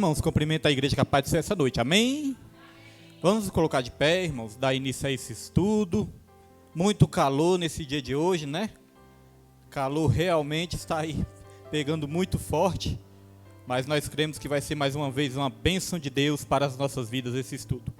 irmãos, cumprimento a igreja capaz de ser essa noite, amém? Vamos nos colocar de pé, irmãos, dar início a esse estudo. Muito calor nesse dia de hoje, né? Calor realmente está aí pegando muito forte, mas nós cremos que vai ser mais uma vez uma bênção de Deus para as nossas vidas esse estudo.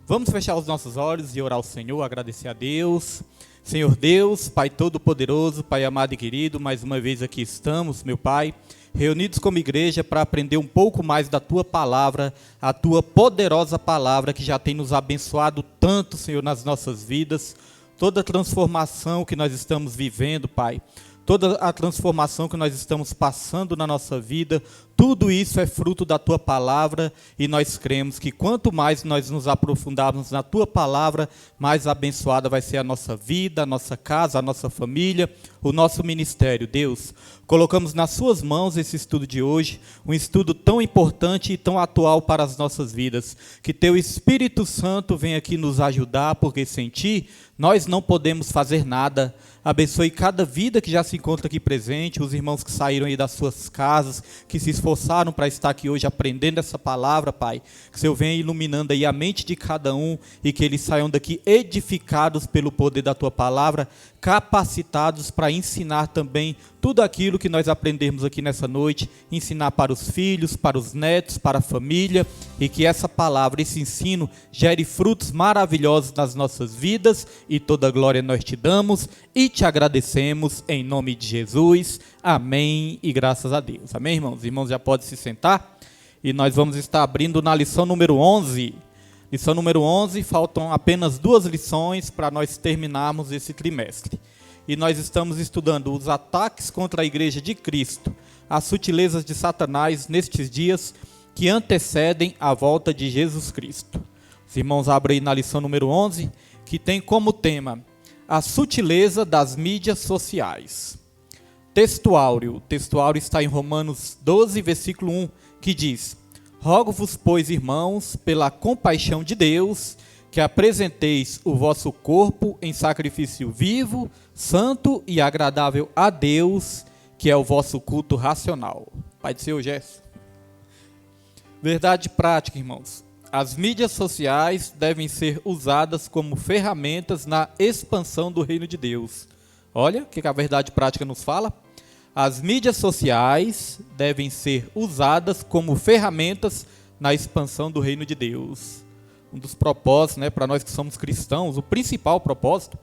Vamos fechar os nossos olhos e orar ao Senhor, agradecer a Deus. Senhor Deus, Pai Todo-Poderoso, Pai amado e querido, mais uma vez aqui estamos, meu Pai, reunidos como igreja para aprender um pouco mais da Tua Palavra, a Tua poderosa Palavra que já tem nos abençoado tanto, Senhor, nas nossas vidas, toda a transformação que nós estamos vivendo, Pai, toda a transformação que nós estamos passando na nossa vida, tudo isso é fruto da Tua Palavra e nós cremos que quanto mais nós nos aprofundarmos na Tua Palavra, mais abençoada vai ser a nossa vida, a nossa casa, a nossa família, o nosso ministério. Deus, colocamos nas Suas mãos esse estudo de hoje, um estudo tão importante e tão atual para as nossas vidas. Que Teu Espírito Santo venha aqui nos ajudar, porque sem Ti nós não podemos fazer nada. Abençoe cada vida que já se encontra aqui presente, os irmãos que saíram aí das suas casas, que se esforçaram para estar aqui hoje aprendendo essa palavra, Pai. Que o Senhor venha iluminando aí a mente de cada um e que eles saiam daqui edificados pelo poder da Tua palavra, capacitados para ensinar também tudo aquilo que nós aprendemos aqui nessa noite, ensinar para os filhos, para os netos, para a família, e que essa palavra, esse ensino, gere frutos maravilhosos nas nossas vidas, e toda glória nós te damos e te agradecemos em nome de Jesus, amém e graças a Deus, amém, irmãos? Os irmãos já podem se sentar, e nós vamos estar abrindo na lição número 11, lição número 11, faltam apenas 2 lições para nós terminarmos esse trimestre. E nós estamos estudando os ataques contra a igreja de Cristo, as sutilezas de Satanás nestes dias que antecedem a volta de Jesus Cristo. Os irmãos abrem aí na lição número 11, que tem como tema a sutileza das mídias sociais. Textuário, o textuário está em Romanos 12, versículo 1, que diz: Rogo-vos, pois, irmãos, pela compaixão de Deus, que apresenteis o vosso corpo em sacrifício vivo, santo e agradável a Deus, que é o vosso culto racional. Pai do Senhor, Gerson. Verdade prática, irmãos. As mídias sociais devem ser usadas como ferramentas na expansão do reino de Deus. Olha o que a verdade prática nos fala. As mídias sociais devem ser usadas como ferramentas na expansão do reino de Deus. Um dos propósitos, né, para nós que somos cristãos, o principal propósito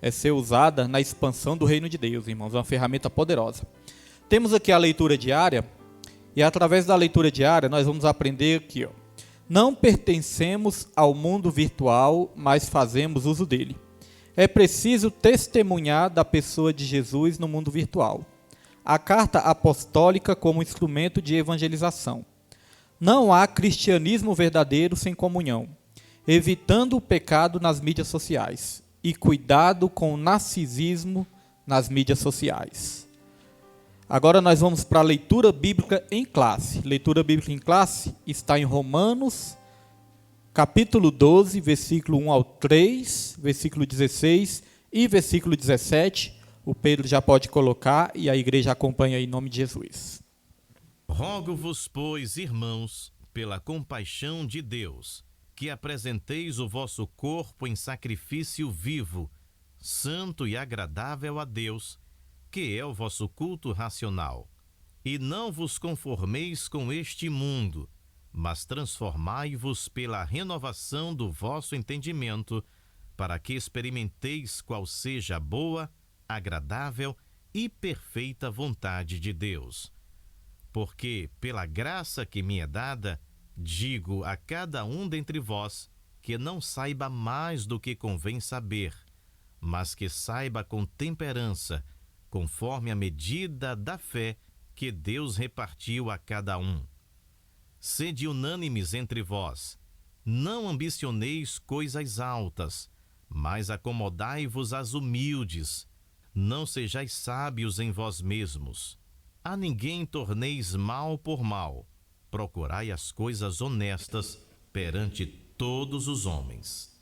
é ser usada na expansão do reino de Deus, irmãos, uma ferramenta poderosa. Temos aqui a leitura diária, e através da leitura diária nós vamos aprender aqui, ó, não pertencemos ao mundo virtual, mas fazemos uso dele. É preciso testemunhar da pessoa de Jesus no mundo virtual. A carta apostólica como instrumento de evangelização. Não há cristianismo verdadeiro sem comunhão, evitando o pecado nas mídias sociais e cuidado com o narcisismo nas mídias sociais. Agora nós vamos para a leitura bíblica em classe. Leitura bíblica em classe está em Romanos, capítulo 12, versículo 1 ao 3, versículo 16 e versículo 17. O Pedro já pode colocar e a igreja acompanha em nome de Jesus. Rogo-vos, pois, irmãos, pela compaixão de Deus, que apresenteis o vosso corpo em sacrifício vivo, santo e agradável a Deus, que é o vosso culto racional. E não vos conformeis com este mundo, mas transformai-vos pela renovação do vosso entendimento, para que experimenteis qual seja a boa, agradável e perfeita vontade de Deus. Porque, pela graça que me é dada, digo a cada um dentre vós que não saiba mais do que convém saber, mas que saiba com temperança, conforme a medida da fé que Deus repartiu a cada um. Sede unânimes entre vós, não ambicioneis coisas altas, mas acomodai-vos às humildes, não sejais sábios em vós mesmos. A ninguém torneis mal por mal, procurai as coisas honestas perante todos os homens.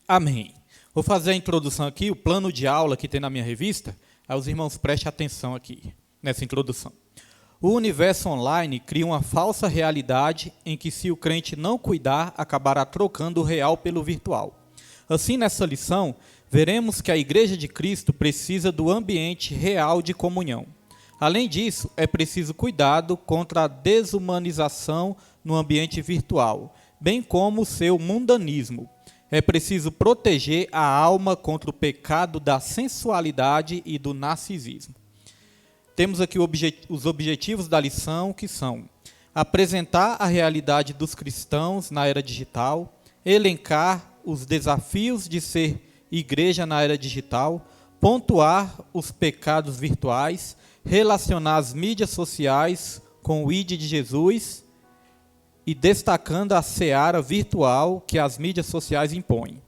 Amém. Vou fazer a introdução aqui, o plano de aula que tem na minha revista, aí os irmãos prestem atenção aqui, nessa introdução. O universo online cria uma falsa realidade em que, se o crente não cuidar, acabará trocando o real pelo virtual. Assim, nessa lição, veremos que a Igreja de Cristo precisa do ambiente real de comunhão. Além disso, é preciso cuidado contra a desumanização no ambiente virtual, bem como o seu mundanismo. É preciso proteger a alma contra o pecado da sensualidade e do narcisismo. Temos aqui os objetivos da lição, que são: apresentar a realidade dos cristãos na era digital, elencar os desafios de ser igreja na era digital, pontuar os pecados virtuais, relacionar as mídias sociais com o ID de Jesus e destacando a seara virtual que as mídias sociais impõem.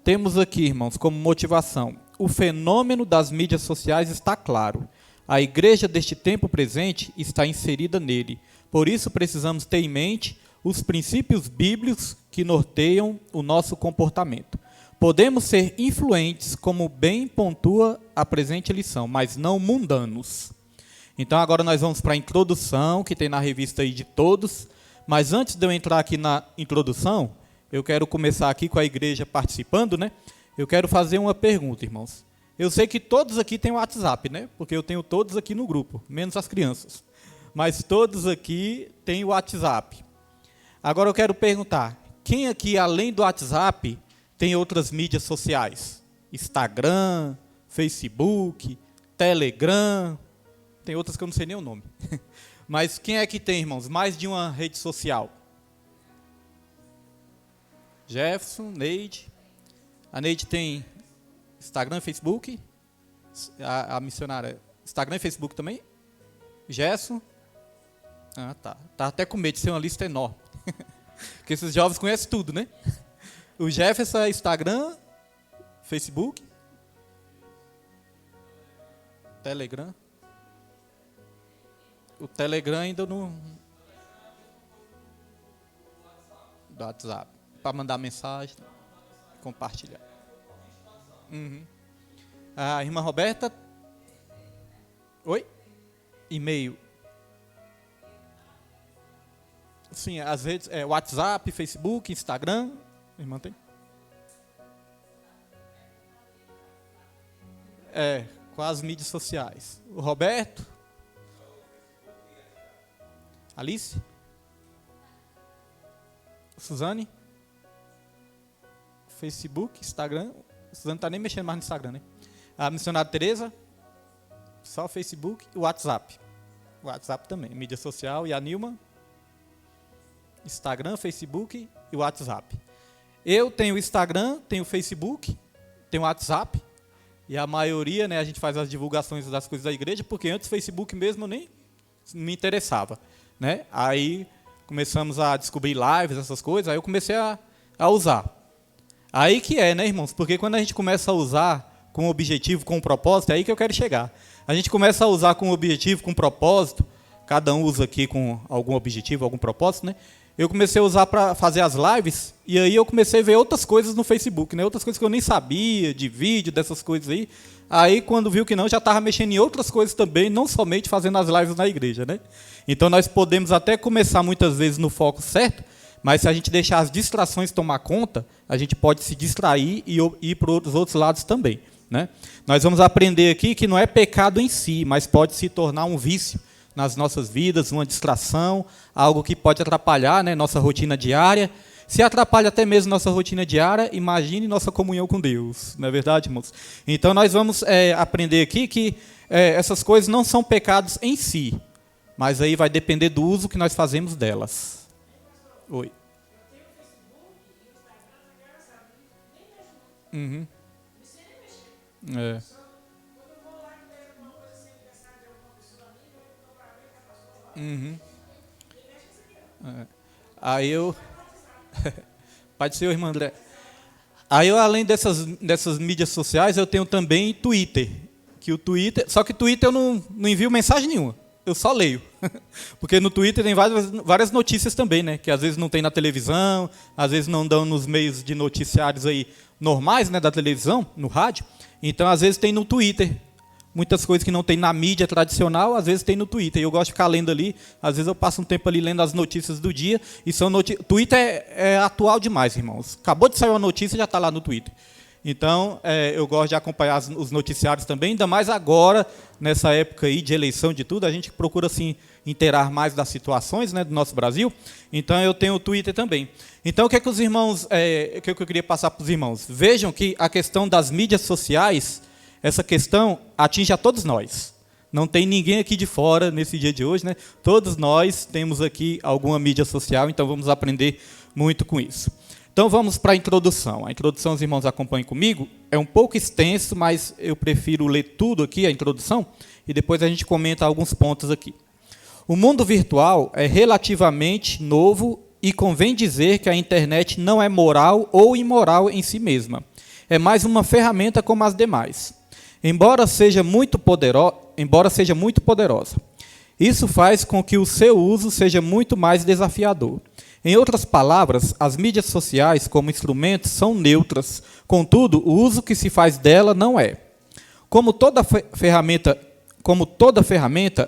Temos aqui, irmãos, como motivação: o fenômeno das mídias sociais está claro. A igreja deste tempo presente está inserida nele. Por isso, precisamos ter em mente os princípios bíblicos que norteiam o nosso comportamento. Podemos ser influentes, como bem pontua a presente lição, mas não mundanos. Então, agora nós vamos para a introdução, que tem na revista aí de todos. Mas antes de eu entrar aqui na introdução, eu quero começar aqui com a igreja participando, né? Eu quero fazer uma pergunta, irmãos. Eu sei que todos aqui têm o WhatsApp, né? Porque eu tenho todos aqui no grupo, menos as crianças. Mas todos aqui têm o WhatsApp. Agora eu quero perguntar: quem aqui, além do WhatsApp, tem outras mídias sociais? Instagram, Facebook, Telegram. Tem outras que eu não sei nem o nome. Mas quem é que tem, irmãos, mais de uma rede social? Jefferson, Neide. A Neide tem Instagram, Facebook. A missionária, Instagram e Facebook também. Gerson. Ah, tá. Tá até com medo de ser uma lista enorme. Porque esses jovens conhecem tudo, né? O Jefferson é Instagram, Facebook, Telegram. O Telegram ainda não... Do WhatsApp. Para mandar mensagem, compartilhar. Uhum. A irmã Roberta. Oi? E-mail. Sim, as redes, WhatsApp, Facebook, Instagram. Irmã tem? Com as mídias sociais. O Roberto. Alice? Suzane? Facebook, Instagram. Suzane não está nem mexendo mais no Instagram, né? A missionária Tereza? Só Facebook e WhatsApp. WhatsApp também, mídia social. E a Nilma? Instagram, Facebook e WhatsApp. Eu tenho Instagram, tenho Facebook, tenho WhatsApp. E a maioria, né, a gente faz as divulgações das coisas da igreja, porque antes o Facebook mesmo eu nem me interessava, né? Aí começamos a descobrir lives, essas coisas, aí eu comecei a usar. Aí que né, irmãos? Porque quando a gente começa a usar com objetivo, com propósito, é aí que eu quero chegar. A gente começa a usar com objetivo, com propósito, cada um usa aqui com algum objetivo, algum propósito, né? Eu comecei a usar para fazer as lives, e aí eu comecei a ver outras coisas no Facebook, né? Outras coisas que eu nem sabia, de vídeo, dessas coisas aí. Aí, quando viu que não, já estava mexendo em outras coisas também, não somente fazendo as lives na igreja, né? Então, nós podemos até começar muitas vezes no foco certo, mas se a gente deixar as distrações tomar conta, a gente pode se distrair e ir para os outros lados também, né? Nós vamos aprender aqui que não é pecado em si, mas pode se tornar um vício nas nossas vidas, uma distração, algo que pode atrapalhar, né, nossa rotina diária. Se atrapalha até mesmo nossa rotina diária, imagine nossa comunhão com Deus, não é verdade, irmãos? Então, nós vamos aprender aqui que essas coisas não são pecados em si, mas aí vai depender do uso que nós fazemos delas. Oi. Uhum. Uhum. Aí eu... Pai do Senhor, irmã André. Aí eu, além dessas mídias sociais, eu tenho também Twitter. Só que Twitter eu não envio mensagem nenhuma. Eu só leio. Porque no Twitter tem várias notícias também, né? Que às vezes não tem na televisão, às vezes não dão nos meios de noticiários aí normais, né, da televisão, no rádio. Então, às vezes tem no Twitter Muitas coisas que não tem na mídia tradicional, às vezes tem no Twitter. E eu gosto de ficar lendo ali. Às vezes eu passo um tempo ali lendo as notícias do dia. E Twitter é atual demais, irmãos. Acabou de sair uma notícia, já está lá no Twitter. Então, eu gosto de acompanhar os noticiários também, ainda mais agora, nessa época aí de eleição de tudo, a gente procura assim, inteirar mais das situações, né, do nosso Brasil. Então, eu tenho o Twitter também. Então, o que é que os irmãos, o que eu queria passar para os irmãos? Vejam que a questão das mídias sociais, essa questão atinge a todos nós. Não tem ninguém aqui de fora nesse dia de hoje, né? Todos nós temos aqui alguma mídia social, então vamos aprender muito com isso. Então, vamos para a introdução. A introdução, os irmãos acompanhem comigo. É um pouco extenso, mas eu prefiro ler tudo aqui, a introdução, e depois a gente comenta alguns pontos aqui. O mundo virtual é relativamente novo e convém dizer que a internet não é moral ou imoral em si mesma. É mais uma ferramenta como as demais, embora seja muito poderosa. Isso faz com que o seu uso seja muito mais desafiador. Em outras palavras, as mídias sociais, como instrumentos, são neutras. Contudo, o uso que se faz dela não é. Como toda ferramenta,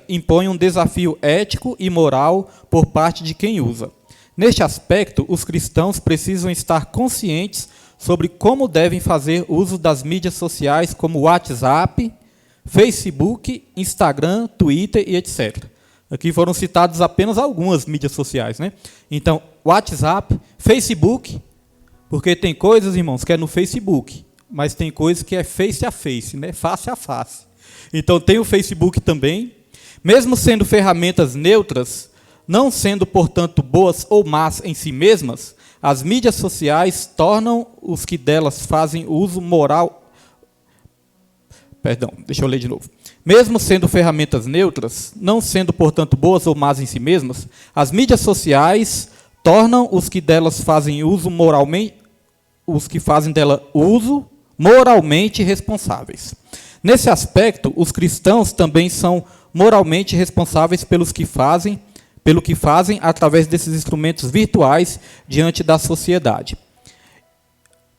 impõe um desafio ético e moral por parte de quem usa. Neste aspecto, os cristãos precisam estar conscientes sobre como devem fazer uso das mídias sociais como WhatsApp, Facebook, Instagram, Twitter e etc. Aqui foram citadas apenas algumas mídias sociais, né? Então, WhatsApp, Facebook, porque tem coisas, irmãos, que é no Facebook, mas tem coisas que é face a face, né? Face a face. Então, tem o Facebook também. Mesmo sendo ferramentas neutras, não sendo, portanto, boas ou más em si mesmas, as mídias sociais tornam os que delas fazem uso moral. Perdão, deixa eu ler de novo. Mesmo sendo ferramentas neutras, não sendo, portanto, boas ou más em si mesmas, as mídias sociais tornam os que delas fazem uso moralmente, os que fazem dela uso moralmente responsáveis. Nesse aspecto, os cristãos também são moralmente responsáveis pelo que fazem através desses instrumentos virtuais diante da sociedade.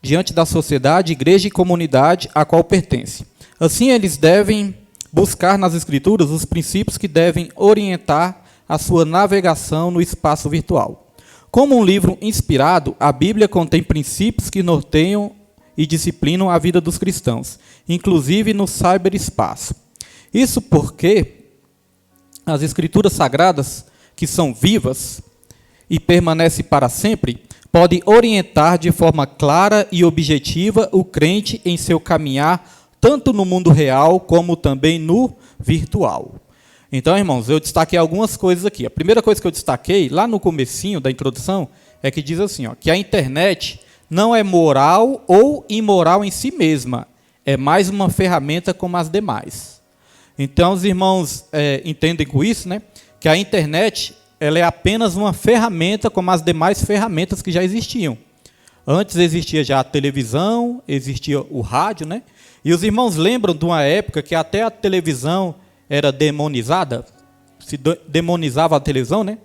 Diante da sociedade, igreja e comunidade a qual pertence. Assim, eles devem buscar nas Escrituras os princípios que devem orientar a sua navegação no espaço virtual. Como um livro inspirado, a Bíblia contém princípios que norteiam e disciplinam a vida dos cristãos, inclusive no cyberespaço. Isso porque as Escrituras Sagradas, que são vivas e permanecem para sempre, podem orientar de forma clara e objetiva o crente em seu caminhar tanto no mundo real, como também no virtual. Então, irmãos, eu destaquei algumas coisas aqui. A primeira coisa que eu destaquei, lá no comecinho da introdução, é que diz assim, que a internet não é moral ou imoral em si mesma, é mais uma ferramenta como as demais. Então, os irmãos entendem com isso, né, que a internet ela é apenas uma ferramenta como as demais ferramentas que já existiam. Antes existia já a televisão, existia o rádio, né? E os irmãos lembram de uma época que até a televisão era demonizada? Se demonizava a televisão, né?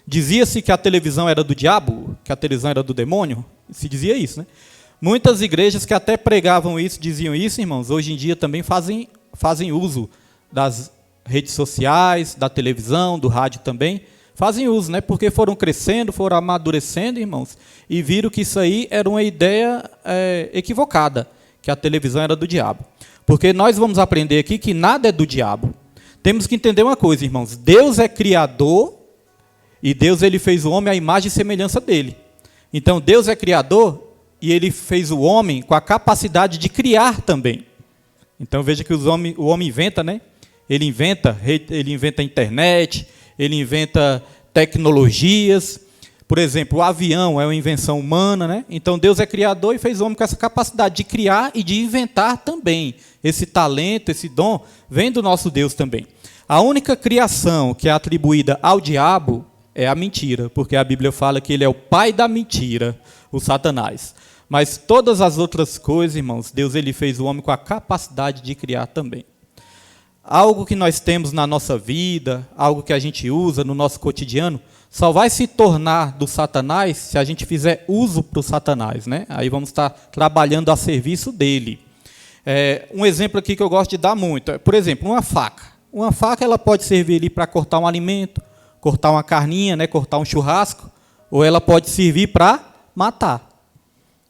Dizia-se que a televisão era do diabo, que a televisão era do demônio. Se dizia isso, né? Muitas igrejas que até pregavam isso, diziam isso, irmãos, hoje em dia também fazem uso das redes sociais, da televisão, do rádio também. Fazem uso, né? Porque foram crescendo, foram amadurecendo, irmãos, e viram que isso aí era uma ideia equivocada, que a televisão era do diabo. Porque nós vamos aprender aqui que nada é do diabo. Temos que entender uma coisa, irmãos. Deus é criador e Deus ele fez o homem à imagem e semelhança dele. Então, Deus é criador e ele fez o homem com a capacidade de criar também. Então, veja que o homem inventa, né? Ele inventa a internet, ele inventa tecnologias. Por exemplo, o avião é uma invenção humana, né? Então, Deus é criador e fez o homem com essa capacidade de criar e de inventar também. Esse talento, esse dom, vem do nosso Deus também. A única criação que é atribuída ao diabo é a mentira, porque a Bíblia fala que ele é o pai da mentira, o Satanás. Mas todas as outras coisas, irmãos, Deus ele fez o homem com a capacidade de criar também. Algo que nós temos na nossa vida, algo que a gente usa no nosso cotidiano, só vai se tornar do Satanás se a gente fizer uso para o Satanás, né? Aí vamos estar trabalhando a serviço dele. Um exemplo aqui que eu gosto de dar muito, por exemplo, uma faca. Uma faca ela pode servir ali para cortar um alimento, cortar uma carninha, né, cortar um churrasco, ou ela pode servir para matar.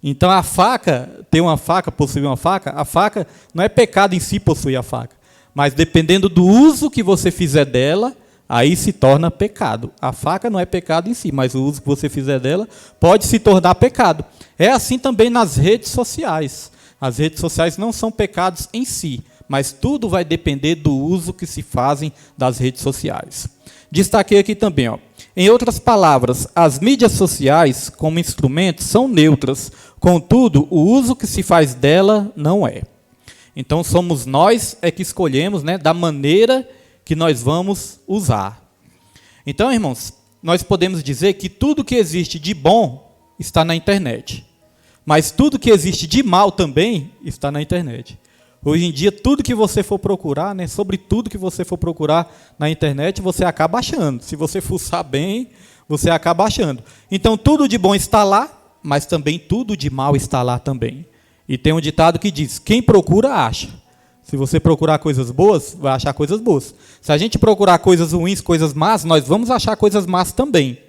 Então, a faca, ter uma faca, possuir uma faca, a faca não é pecado em si possuir a faca, mas dependendo do uso que você fizer dela, aí se torna pecado. A faca não é pecado em si, mas o uso que você fizer dela pode se tornar pecado. É assim também nas redes sociais. As redes sociais não são pecados em si, mas tudo vai depender do uso que se fazem das redes sociais. Destaquei aqui também, ó. Em outras palavras, as mídias sociais, como instrumentos, são neutras. Contudo, o uso que se faz dela não é. Então, somos nós que escolhemos, né, da maneira que nós vamos usar. Então, irmãos, nós podemos dizer que tudo que existe de bom está na internet. Mas tudo que existe de mal também está na internet. Hoje em dia, tudo que você for procurar, né, sobre tudo que você for procurar na internet, você acaba achando. Se você fuçar bem, você acaba achando. Então, tudo de bom está lá, mas também tudo de mal está lá também. E tem um ditado que diz, quem procura, acha. Se você procurar coisas boas, vai achar coisas boas. Se a gente procurar coisas ruins, coisas más, nós vamos achar coisas más também.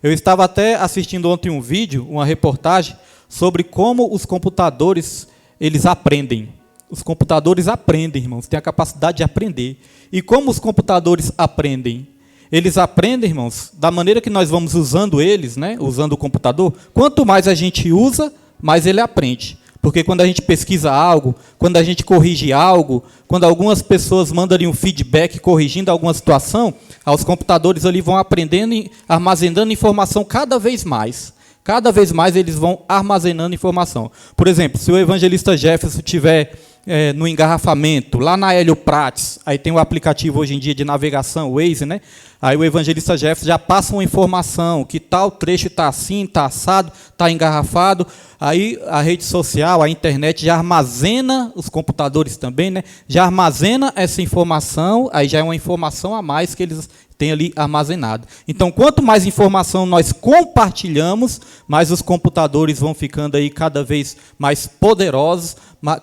Eu estava até assistindo ontem um vídeo, uma reportagem, sobre como os computadores, eles aprendem. Os computadores aprendem, irmãos, têm a capacidade de aprender. E como os computadores aprendem? Eles aprendem, irmãos, da maneira que nós vamos usando eles, né, usando o computador. Quanto mais a gente usa, mais ele aprende. Porque quando a gente pesquisa algo, quando a gente corrige algo, quando algumas pessoas mandam ali um feedback corrigindo alguma situação, os computadores ali vão aprendendo e armazenando informação cada vez mais. Cada vez mais eles vão armazenando informação. Por exemplo, se o evangelista Jefferson tiver no engarrafamento, lá na Hélio Prates, aí tem o aplicativo hoje em dia de navegação, o Waze, né? Aí o evangelista Jefferson já passa uma informação, que tal trecho está assim, está assado, está engarrafado. Aí a rede social, a internet já armazena, os computadores também, né? Já armazena essa informação, aí já é uma informação a mais que eles têm ali armazenado. Então, quanto mais informação nós compartilhamos, mais os computadores vão ficando aí cada vez mais poderosos,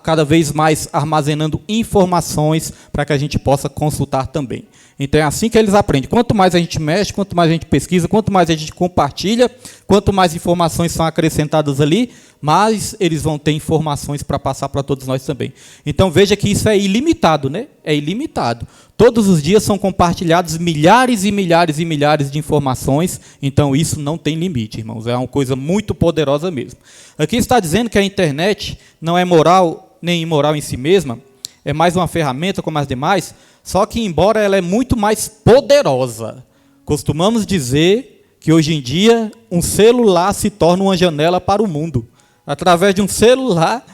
cada vez mais armazenando informações para que a gente possa consultar também. Então, é assim que eles aprendem. Quanto mais a gente mexe, quanto mais a gente pesquisa, quanto mais a gente compartilha, quanto mais informações são acrescentadas ali, mais eles vão ter informações para passar para todos nós também. Então, veja que isso é ilimitado, né? É ilimitado. Todos os dias são compartilhados milhares e milhares e milhares de informações, então isso não tem limite, irmãos. É uma coisa muito poderosa mesmo. Aqui está dizendo que a internet não é moral nem imoral em si mesma, é mais uma ferramenta como as demais, só que, embora ela é muito mais poderosa, costumamos dizer que, hoje em dia, um celular se torna uma janela para o mundo. Através de um celular,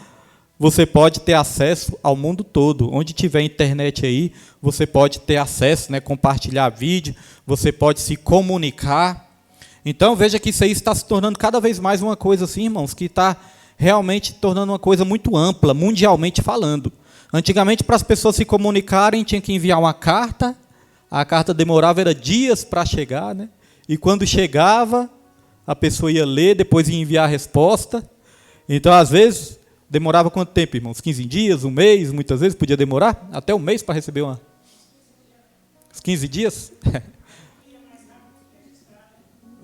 você pode ter acesso ao mundo todo. Onde tiver internet aí, você pode ter acesso, né, compartilhar vídeo, você pode se comunicar. Então, veja que isso aí está se tornando cada vez mais uma coisa assim, irmãos, que está realmente tornando uma coisa muito ampla, mundialmente falando. Antigamente, para as pessoas se comunicarem, tinha que enviar uma carta, a carta demorava dias para chegar, né? E quando chegava, a pessoa ia ler, depois ia enviar a resposta. Então, às vezes, demorava quanto tempo, irmãos? 15 dias, um mês, muitas vezes podia demorar até um mês para receber uma... 15 dias?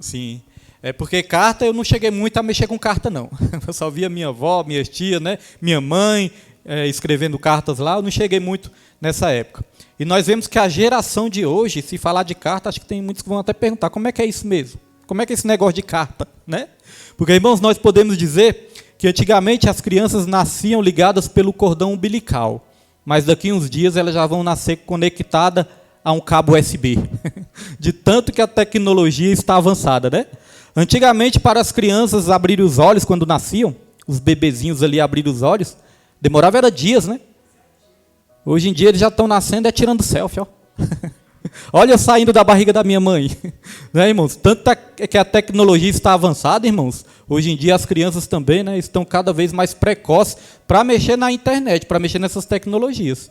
Sim. É porque carta, eu não cheguei muito a mexer com carta, não. Eu só via minha avó, minhas tias, né? Minha mãe... escrevendo cartas lá, eu não cheguei muito nessa época. E nós vemos que a geração de hoje, se falar de carta, acho que tem muitos que vão até perguntar, como é que é isso mesmo? Como é que é esse negócio de carta? Né? Porque, irmãos, nós podemos dizer que antigamente as crianças nasciam ligadas pelo cordão umbilical, mas daqui a uns dias elas já vão nascer conectadas a um cabo USB, de tanto que a tecnologia está avançada, né? Antigamente, para as crianças abrirem os olhos quando nasciam, os bebezinhos ali abrirem os olhos, demorava dias, né? Hoje em dia eles já estão nascendo tirando selfie, ó. Olha eu saindo da barriga da minha mãe. Né, irmãos? Tanto que a tecnologia está avançada, irmãos. Hoje em dia as crianças também, né, estão cada vez mais precoces para mexer na internet, para mexer nessas tecnologias.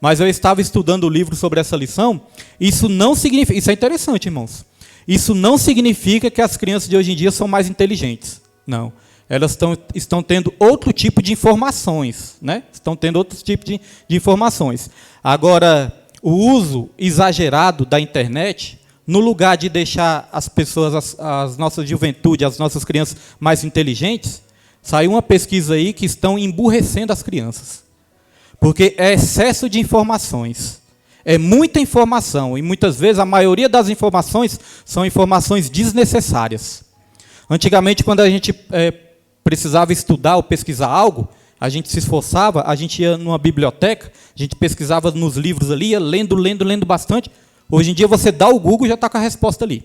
Mas eu estava estudando o livro sobre essa lição. Isso não significa... Isso é interessante, irmãos. Isso não significa que as crianças de hoje em dia são mais inteligentes. Não. elas estão tendo outro tipo de informações, né? Estão tendo outro tipo de informações. Agora, o uso exagerado da internet, no lugar de deixar as pessoas, as nossas juventude, as nossas crianças mais inteligentes, saiu uma pesquisa aí que estão emburrecendo as crianças. Porque é excesso de informações. É muita informação, e muitas vezes a maioria das informações são informações desnecessárias. Antigamente, quando a gente precisava estudar ou pesquisar algo, a gente se esforçava, a gente ia numa biblioteca, a gente pesquisava nos livros ali, ia lendo bastante. Hoje em dia, você dá o Google e já está com a resposta ali.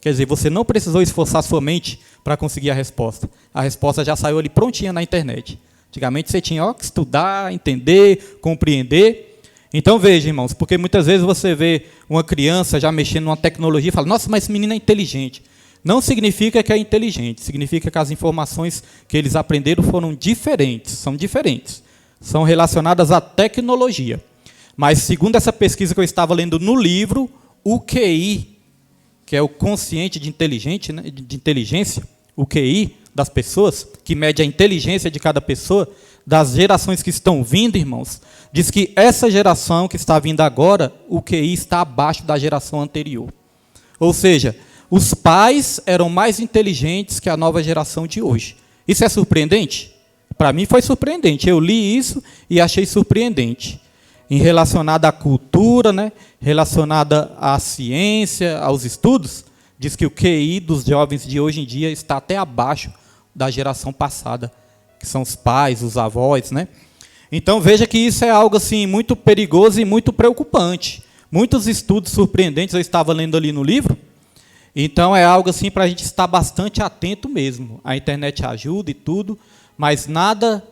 Quer dizer, você não precisou esforçar sua mente para conseguir a resposta. A resposta já saiu ali prontinha na internet. Antigamente, você tinha que estudar, entender, compreender. Então, veja, irmãos, porque muitas vezes você vê uma criança já mexendo numa tecnologia e fala, nossa, mas esse menino é inteligente. Não significa que é inteligente, significa que as informações que eles aprenderam foram diferentes, são relacionadas à tecnologia. Mas, segundo essa pesquisa que eu estava lendo no livro, o QI, que é o consciente de inteligência, o QI das pessoas, que mede a inteligência de cada pessoa, das gerações que estão vindo, irmãos, diz que essa geração que está vindo agora, o QI está abaixo da geração anterior. Ou seja, os pais eram mais inteligentes que a nova geração de hoje. Isso é surpreendente? Para mim foi surpreendente. Eu li isso e achei surpreendente. Em relacionada à cultura, né, relacionada à ciência, aos estudos, diz que o QI dos jovens de hoje em dia está até abaixo da geração passada, que são os pais, os avós, né? Então veja que isso é algo assim muito perigoso e muito preocupante. Muitos estudos surpreendentes eu estava lendo ali no livro. Então é algo assim para a gente estar bastante atento mesmo. A internet ajuda e tudo, mas nada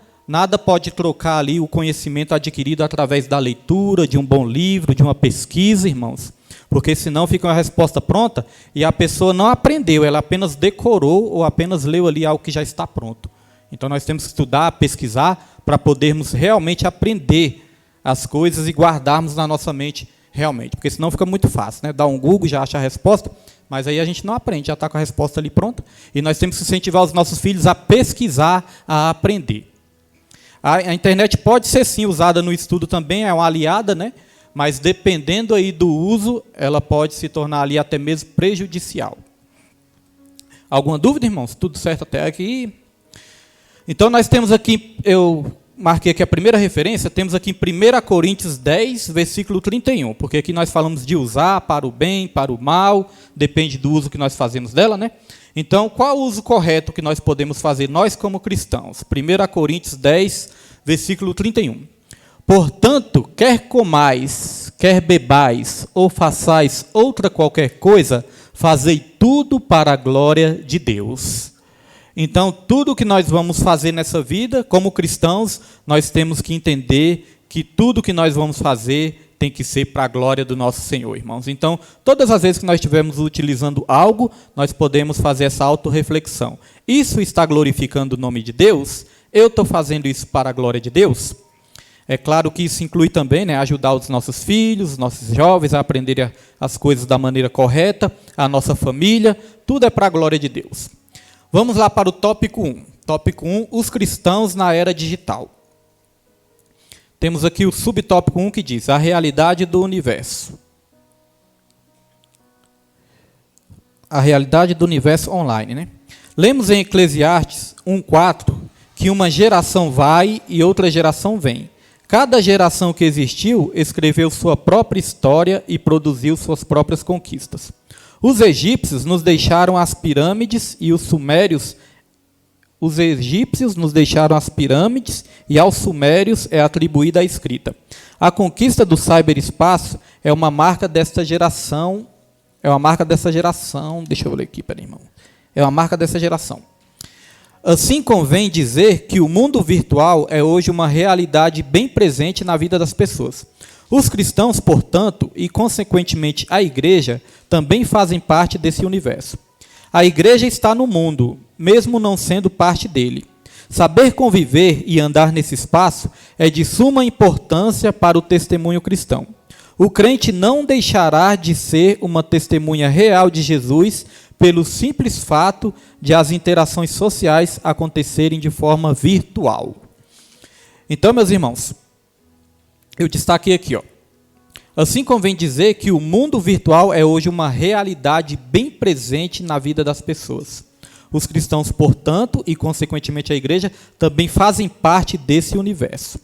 pode trocar ali o conhecimento adquirido através da leitura, de um bom livro, de uma pesquisa, irmãos. Porque senão fica uma resposta pronta e a pessoa não aprendeu, ela apenas decorou ou apenas leu ali algo que já está pronto. Então nós temos que estudar, pesquisar, para podermos realmente aprender as coisas e guardarmos na nossa mente realmente. Porque senão fica muito fácil, né? Dá um Google, já acha a resposta, mas aí a gente não aprende, já está com a resposta ali pronta. E nós temos que incentivar os nossos filhos a pesquisar, a aprender. A internet pode ser, sim, usada no estudo também, é uma aliada, né? Mas dependendo aí do uso, ela pode se tornar ali até mesmo prejudicial. Alguma dúvida, irmãos? Tudo certo até aqui? Então, nós temos aqui, eu marquei aqui a primeira referência, temos aqui em 1 Coríntios 10, versículo 31, porque aqui nós falamos de usar para o bem, para o mal, depende do uso que nós fazemos dela, né? Então, qual o uso correto que nós podemos fazer, nós como cristãos? 1 Coríntios 10, versículo 31. Portanto, quer comais, quer bebais, ou façais outra qualquer coisa, fazei tudo para a glória de Deus. Então, tudo o que nós vamos fazer nessa vida, como cristãos, nós temos que entender que tudo que nós vamos fazer tem que ser para a glória do nosso Senhor, irmãos. Então, todas as vezes que nós estivermos utilizando algo, nós podemos fazer essa autorreflexão. Isso está glorificando o nome de Deus? Eu estou fazendo isso para a glória de Deus? É claro que isso inclui também, né, ajudar os nossos filhos, os nossos jovens a aprenderem as coisas da maneira correta, a nossa família, tudo é para a glória de Deus. Vamos lá para o tópico 1. Tópico 1, os cristãos na era digital. Temos aqui o subtópico 1 que diz, a realidade do universo. A realidade do universo online, né? Lemos em Eclesiastes 1:4 que uma geração vai e outra geração vem. Cada geração que existiu escreveu sua própria história e produziu suas próprias conquistas. Os egípcios nos deixaram as pirâmides e os sumérios. Os egípcios nos deixaram as pirâmides e aos sumérios é atribuída a escrita. A conquista do ciberespaço é uma marca desta geração. Deixa eu ler aqui, peraí, irmão. É uma marca dessa geração. Assim convém dizer que o mundo virtual é hoje uma realidade bem presente na vida das pessoas. Os cristãos, portanto, e consequentemente a igreja, também fazem parte desse universo. A igreja está no mundo, mesmo não sendo parte dele. Saber conviver e andar nesse espaço é de suma importância para o testemunho cristão. O crente não deixará de ser uma testemunha real de Jesus pelo simples fato de as interações sociais acontecerem de forma virtual. Então, meus irmãos, eu destaquei aqui, ó. Assim convém dizer que o mundo virtual é hoje uma realidade bem presente na vida das pessoas. Os cristãos, portanto, e consequentemente a igreja, também fazem parte desse universo.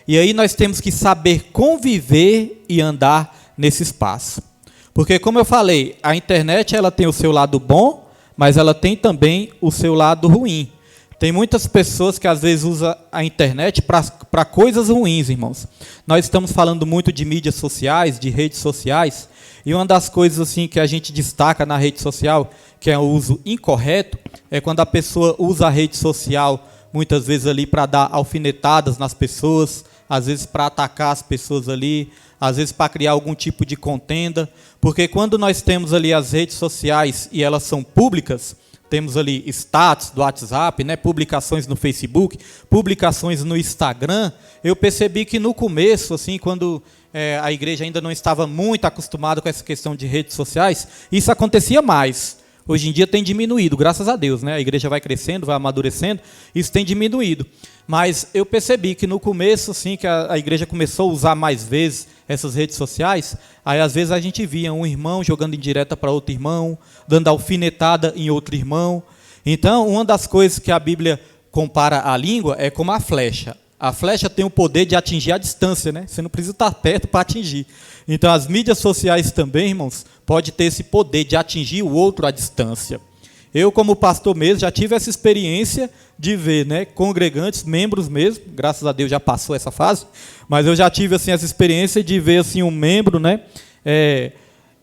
E aí nós temos que saber conviver e andar nesse espaço. Porque, como eu falei, a internet ela tem o seu lado bom, mas ela tem também o seu lado ruim. Tem muitas pessoas que às vezes usam a internet para coisas ruins, irmãos. Nós estamos falando muito de mídias sociais, de redes sociais, e uma das coisas assim que a gente destaca na rede social, que é o uso incorreto, é quando a pessoa usa a rede social muitas vezes ali para dar alfinetadas nas pessoas, às vezes para atacar as pessoas ali, às vezes para criar algum tipo de contenda, porque quando nós temos ali as redes sociais e elas são públicas, temos ali status do WhatsApp, né, publicações no Facebook, publicações no Instagram. Eu percebi que no começo, assim, quando a igreja ainda não estava muito acostumada com essa questão de redes sociais, isso acontecia mais. Hoje em dia tem diminuído, graças a Deus, né? A igreja vai crescendo, vai amadurecendo, isso tem diminuído. Mas eu percebi que no começo, assim, que a igreja começou a usar mais vezes essas redes sociais, aí às vezes a gente via um irmão jogando indireta para outro irmão, dando alfinetada em outro irmão. Então, uma das coisas que a Bíblia compara a língua é como a flecha. A flecha tem o poder de atingir a distância, né? Você não precisa estar perto para atingir. Então, as mídias sociais também, irmãos, pode ter esse poder de atingir o outro à distância. Eu, como pastor mesmo, já tive essa experiência de ver, né, congregantes, membros mesmo, graças a Deus já passou essa fase, mas eu já tive assim, essa experiência de ver assim, um membro, né,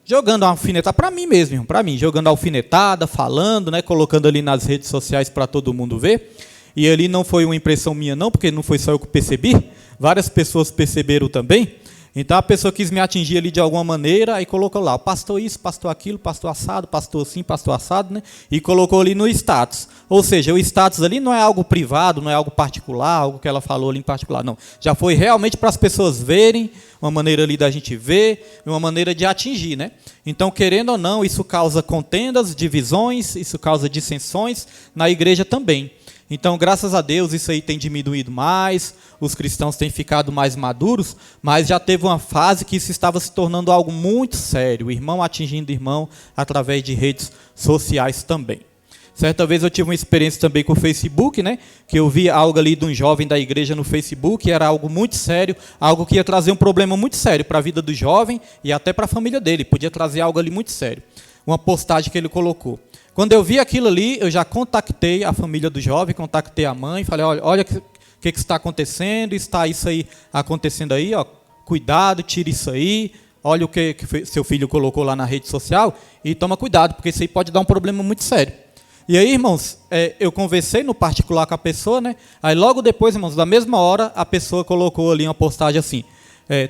jogando uma alfinetada, para mim mesmo, irmão, para mim, jogando alfinetada, falando, né, colocando ali nas redes sociais para todo mundo ver. E ali não foi uma impressão minha não, porque não foi só eu que percebi, várias pessoas perceberam também. Então a pessoa quis me atingir ali de alguma maneira e colocou lá, pastor isso, pastor aquilo, pastor assado, pastor assim, pastor assado, né? E colocou ali no status. Ou seja, o status ali não é algo privado, não é algo particular, algo que ela falou ali em particular, não. Já foi realmente para as pessoas verem, uma maneira ali da gente ver, uma maneira de atingir, né? Então, querendo ou não, isso causa contendas, divisões, isso causa dissensões na igreja também. Então, graças a Deus, isso aí tem diminuído mais, os cristãos têm ficado mais maduros, mas já teve uma fase que isso estava se tornando algo muito sério, irmão atingindo irmão através de redes sociais também. Certa vez eu tive uma experiência também com o Facebook, né, que eu vi algo ali de um jovem da igreja no Facebook, era algo muito sério, algo que ia trazer um problema muito sério para a vida do jovem e até para a família dele, podia trazer algo ali muito sério. Uma postagem que ele colocou. Quando eu vi aquilo ali, eu já contactei a família do jovem, contactei a mãe, falei, olha o que está acontecendo, está isso aí acontecendo aí, ó, cuidado, tire isso aí, olha o que seu filho colocou lá na rede social e toma cuidado, porque isso aí pode dar um problema muito sério. E aí, irmãos, eu conversei no particular com a pessoa, né? Aí logo depois, irmãos, da mesma hora, a pessoa colocou ali uma postagem assim,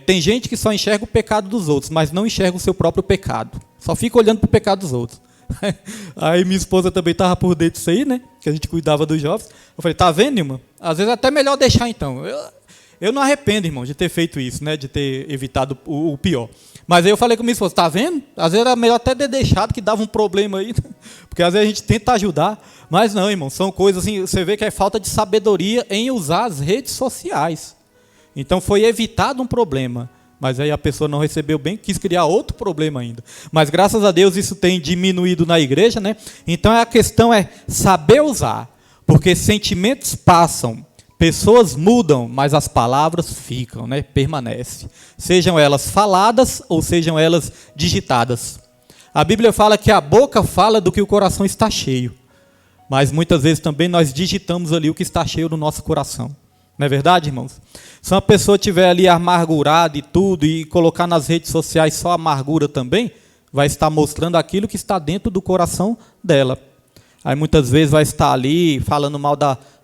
tem gente que só enxerga o pecado dos outros, mas não enxerga o seu próprio pecado, só fica olhando para o pecado dos outros. Aí minha esposa também estava por dentro disso aí, né? Que a gente cuidava dos jovens. Eu falei, tá vendo, irmão? Às vezes é até melhor deixar então. Eu não arrependo, irmão, de ter feito isso, né? De ter evitado o pior. Mas aí eu falei com minha esposa, tá vendo? Às vezes era melhor até ter deixado, que dava um problema aí, porque às vezes a gente tenta ajudar, mas não, irmão, são coisas assim, você vê que é falta de sabedoria em usar as redes sociais. Então foi evitado um problema. Mas aí a pessoa não recebeu bem, quis criar outro problema ainda. Mas graças a Deus isso tem diminuído na igreja, né? Então a questão é saber usar, porque sentimentos passam, pessoas mudam, mas as palavras ficam, né? Permanecem. Sejam elas faladas ou sejam elas digitadas. A Bíblia fala que a boca fala do que o coração está cheio. Mas muitas vezes também nós digitamos ali o que está cheio no nosso coração. Não é verdade, irmãos? Se uma pessoa estiver ali amargurada e tudo, e colocar nas redes sociais só amargura também, vai estar mostrando aquilo que está dentro do coração dela. Aí muitas vezes vai estar ali falando mal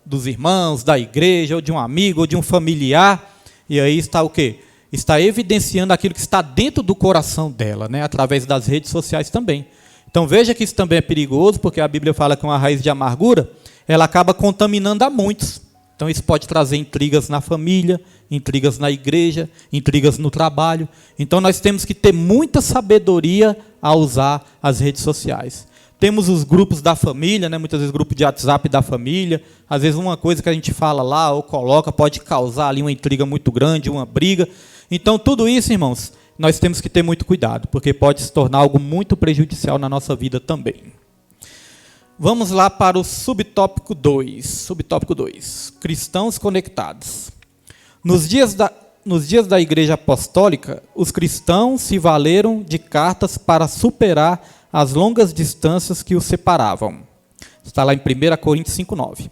dos irmãos, da igreja, ou de um amigo, ou de um familiar, e aí está o quê? Está evidenciando aquilo que está dentro do coração dela, né? Através das redes sociais também. Então veja que isso também é perigoso, porque a Bíblia fala que uma raiz de amargura, ela acaba contaminando a muitos. Então isso pode trazer intrigas na família, intrigas na igreja, intrigas no trabalho. Então nós temos que ter muita sabedoria ao usar as redes sociais. Temos os grupos da família, né? Muitas vezes grupo de WhatsApp da família. Às vezes uma coisa que a gente fala lá ou coloca pode causar ali uma intriga muito grande, uma briga. Então, tudo isso, irmãos, nós temos que ter muito cuidado, porque pode se tornar algo muito prejudicial na nossa vida também. Vamos lá para o subtópico 2. Subtópico 2. Cristãos conectados. Nos dias da Igreja Apostólica, os cristãos se valeram de cartas para superar as longas distâncias que os separavam. Está lá em 1 Coríntios 5,9.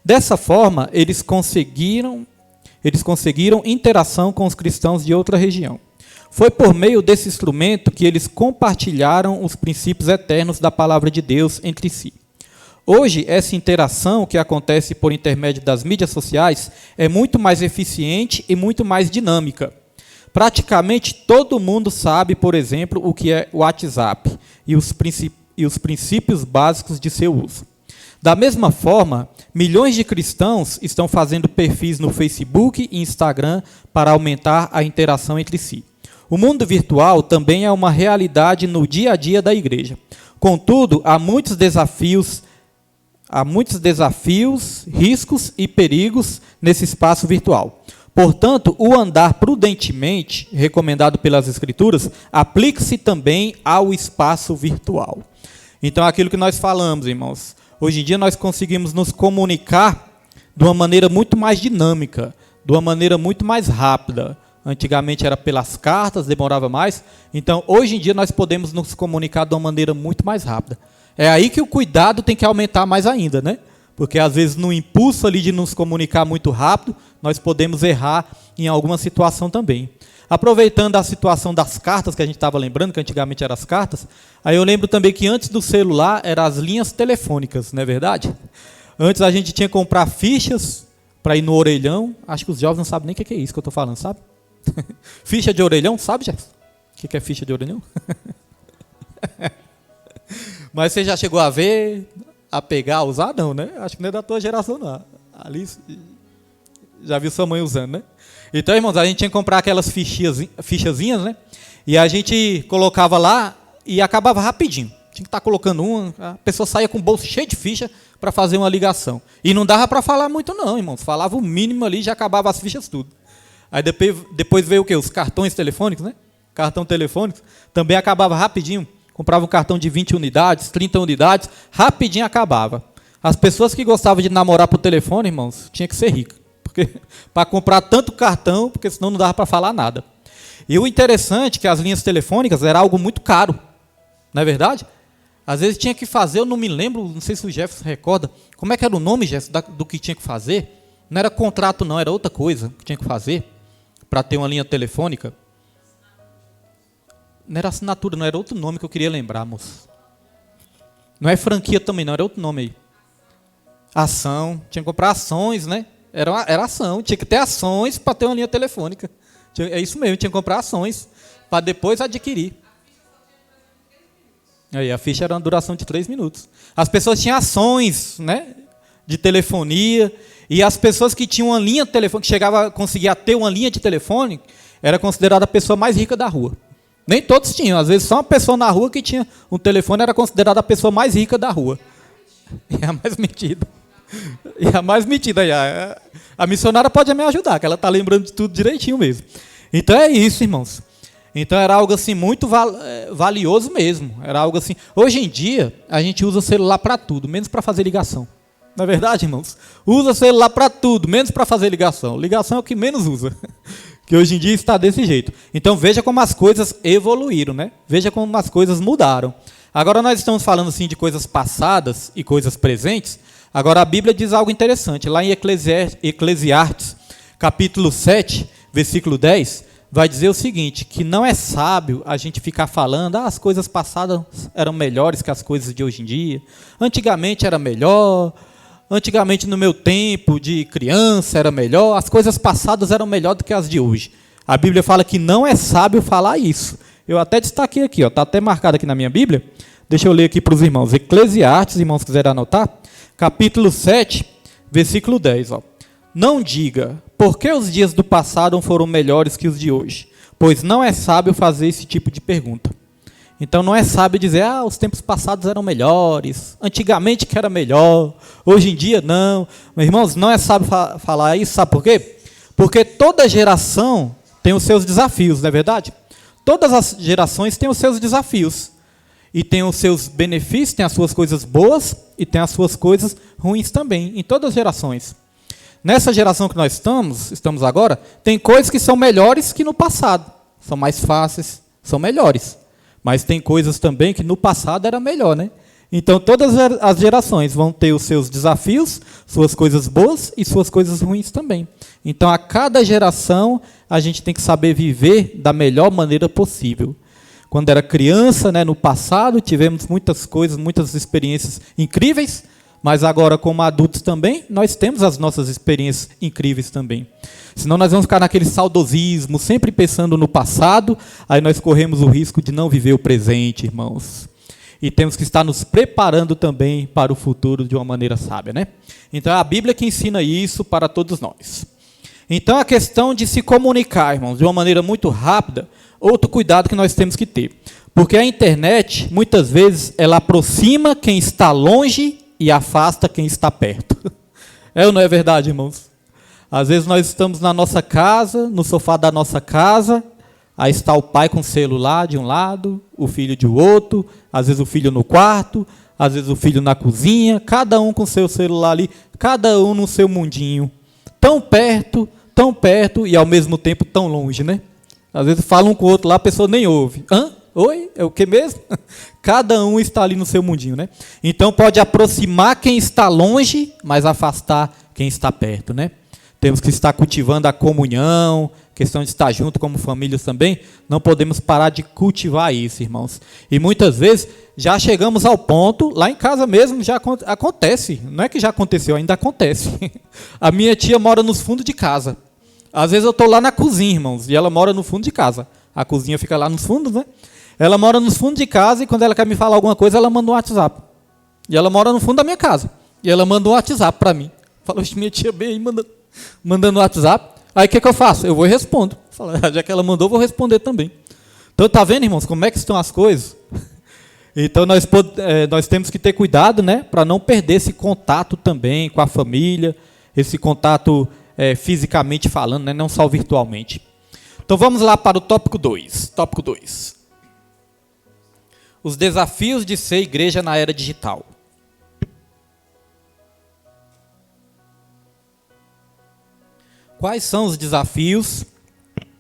Dessa forma, eles conseguiram interação com os cristãos de outra região. Foi por meio desse instrumento que eles compartilharam os princípios eternos da palavra de Deus entre si. Hoje, essa interação que acontece por intermédio das mídias sociais é muito mais eficiente e muito mais dinâmica. Praticamente todo mundo sabe, por exemplo, o que é o WhatsApp e os princípios básicos de seu uso. Da mesma forma, milhões de cristãos estão fazendo perfis no Facebook e Instagram para aumentar a interação entre si. O mundo virtual também é uma realidade no dia a dia da igreja. Contudo, há muitos desafios, riscos e perigos nesse espaço virtual. Portanto, o andar prudentemente, recomendado pelas Escrituras, aplica-se também ao espaço virtual. Então, aquilo que nós falamos, irmãos, hoje em dia nós conseguimos nos comunicar de uma maneira muito mais dinâmica, de uma maneira muito mais rápida. Antigamente era pelas cartas, demorava mais. Então, hoje em dia nós podemos nos comunicar de uma maneira muito mais rápida. É aí que o cuidado tem que aumentar mais ainda, né? Porque às vezes no impulso ali de nos comunicar muito rápido, nós podemos errar em alguma situação também. Aproveitando a situação das cartas, que a gente estava lembrando, que antigamente eram as cartas, aí eu lembro também que antes do celular eram as linhas telefônicas, não é verdade? Antes a gente tinha que comprar fichas para ir no orelhão. Acho que os jovens não sabem nem o que é isso que eu estou falando, sabe? Ficha de orelhão, sabe, Jefferson? O que é ficha de orelhão? Mas você já chegou a ver, a pegar, a usar? Não, né? Acho que não é da tua geração, não. Ali, já viu sua mãe usando, né? Então, irmãos, a gente tinha que comprar aquelas fichazinhas, né? E a gente colocava lá e acabava rapidinho. Tinha que estar colocando uma, a pessoa saía com o bolso cheio de ficha para fazer uma ligação. E não dava para falar muito não, irmãos. Falava o mínimo ali e já acabava as fichas tudo. Aí depois veio o quê? Os cartões telefônicos, né? Cartão telefônico. Também acabava rapidinho. Comprava um cartão de 20 unidades, 30 unidades, rapidinho acabava. As pessoas que gostavam de namorar por telefone, irmãos, tinha que ser rica. Porque para comprar tanto cartão, porque senão não dava para falar nada. E o interessante é que as linhas telefônicas era algo muito caro. Não é verdade? Às vezes tinha que fazer, eu não me lembro, não sei se o Jefferson recorda, como é que era o nome, Jefferson, do que tinha que fazer? Não era contrato não, era outra coisa que tinha que fazer para ter uma linha telefônica. Não era assinatura, não, era outro nome que eu queria lembrar, moço. Não é franquia também, não, era outro nome aí. Ação, tinha que comprar ações, né? Era ação, tinha que ter ações para ter uma linha telefônica. É isso mesmo, tinha que comprar ações para depois adquirir. Aí a ficha era uma duração de 3 minutos. As pessoas tinham ações, né, de telefonia, e as pessoas que tinham uma linha telefônica, que conseguia ter uma linha de telefone, era considerada a pessoa mais rica da rua. Nem todos tinham, às vezes só uma pessoa na rua que tinha um telefone era considerada a pessoa mais rica da rua. E a mais metida. E a mais metida. A missionária pode me ajudar, que ela está lembrando de tudo direitinho mesmo. Então é isso, irmãos. Então era algo assim muito valioso mesmo. Era algo assim. Hoje em dia, a gente usa celular para tudo, menos para fazer ligação. Não é verdade, irmãos? Usa celular para tudo, menos para fazer ligação. Ligação é o que menos usa. Que hoje em dia está desse jeito. Então veja como as coisas evoluíram, né? Veja como as coisas mudaram. Agora nós estamos falando assim de coisas passadas e coisas presentes. Agora a Bíblia diz algo interessante. Lá em Eclesiastes, capítulo 7, versículo 10, vai dizer o seguinte, que não é sábio a gente ficar falando, as coisas passadas eram melhores que as coisas de hoje em dia. Antigamente era melhor. Antigamente, no meu tempo de criança, era melhor. As coisas passadas eram melhor do que as de hoje. A Bíblia fala que não é sábio falar isso. Eu até destaquei aqui, está até marcado aqui na minha Bíblia. Deixa eu ler aqui para os irmãos. Eclesiastes, irmãos, quiserem anotar. Capítulo 7, versículo 10. Ó. Não diga, por que os dias do passado foram melhores que os de hoje? Pois não é sábio fazer esse tipo de pergunta. Então não é sábio dizer, os tempos passados eram melhores, antigamente que era melhor, hoje em dia não. Meus irmãos, não é sábio falar isso, sabe por quê? Porque toda geração tem os seus desafios, não é verdade? Todas as gerações têm os seus desafios. E tem os seus benefícios, tem as suas coisas boas e tem as suas coisas ruins também, em todas as gerações. Nessa geração que nós estamos agora, tem coisas que são melhores que no passado. São mais fáceis, são melhores. Mas tem coisas também que no passado era melhor, né? Então todas as gerações vão ter os seus desafios, suas coisas boas e suas coisas ruins também. Então a cada geração a gente tem que saber viver da melhor maneira possível. Quando era criança, né, no passado, tivemos muitas coisas, muitas experiências incríveis, mas agora como adultos também, nós temos as nossas experiências incríveis também. Senão nós vamos ficar naquele saudosismo, sempre pensando no passado, aí nós corremos o risco de não viver o presente, irmãos. E temos que estar nos preparando também para o futuro de uma maneira sábia, né? Então é a Bíblia que ensina isso para todos nós. Então a questão de se comunicar, irmãos, de uma maneira muito rápida, outro cuidado que nós temos que ter. Porque a internet, muitas vezes, ela aproxima quem está longe e afasta quem está perto. É ou não é verdade, irmãos? Às vezes nós estamos na nossa casa, no sofá da nossa casa, aí está o pai com o celular de um lado, o filho de outro, às vezes o filho no quarto, às vezes o filho na cozinha, cada um com o seu celular ali, cada um no seu mundinho. Tão perto e ao mesmo tempo tão longe, né? Às vezes fala um com o outro lá, a pessoa nem ouve. Hã? Oi? É o que mesmo? Cada um está ali no seu mundinho, né? Então pode aproximar quem está longe, mas afastar quem está perto, né? Temos que estar cultivando a comunhão, questão de estar junto como famílias também. Não podemos parar de cultivar isso, irmãos. E muitas vezes já chegamos ao ponto, lá em casa mesmo já acontece. Não é que já aconteceu, ainda acontece. A minha tia mora nos fundos de casa. Às vezes eu estou lá na cozinha, irmãos, e ela mora no fundo de casa. A cozinha fica lá nos fundos, né? Ela mora nos fundos de casa e quando ela quer me falar alguma coisa, ela manda um WhatsApp. E ela mora no fundo da minha casa. E ela manda um WhatsApp para mim. Fala, minha tia bem aí, mandando um WhatsApp. Aí o que eu faço? Eu vou e respondo. Fala, já que ela mandou, eu vou responder também. Então, tá vendo, irmãos, como é que estão as coisas? Então, nós temos que ter cuidado, né? Para não perder esse contato também com a família, esse contato fisicamente falando, né, não só virtualmente. Então vamos lá para o tópico 2. Tópico 2. Os desafios de ser igreja na era digital. Quais são os desafios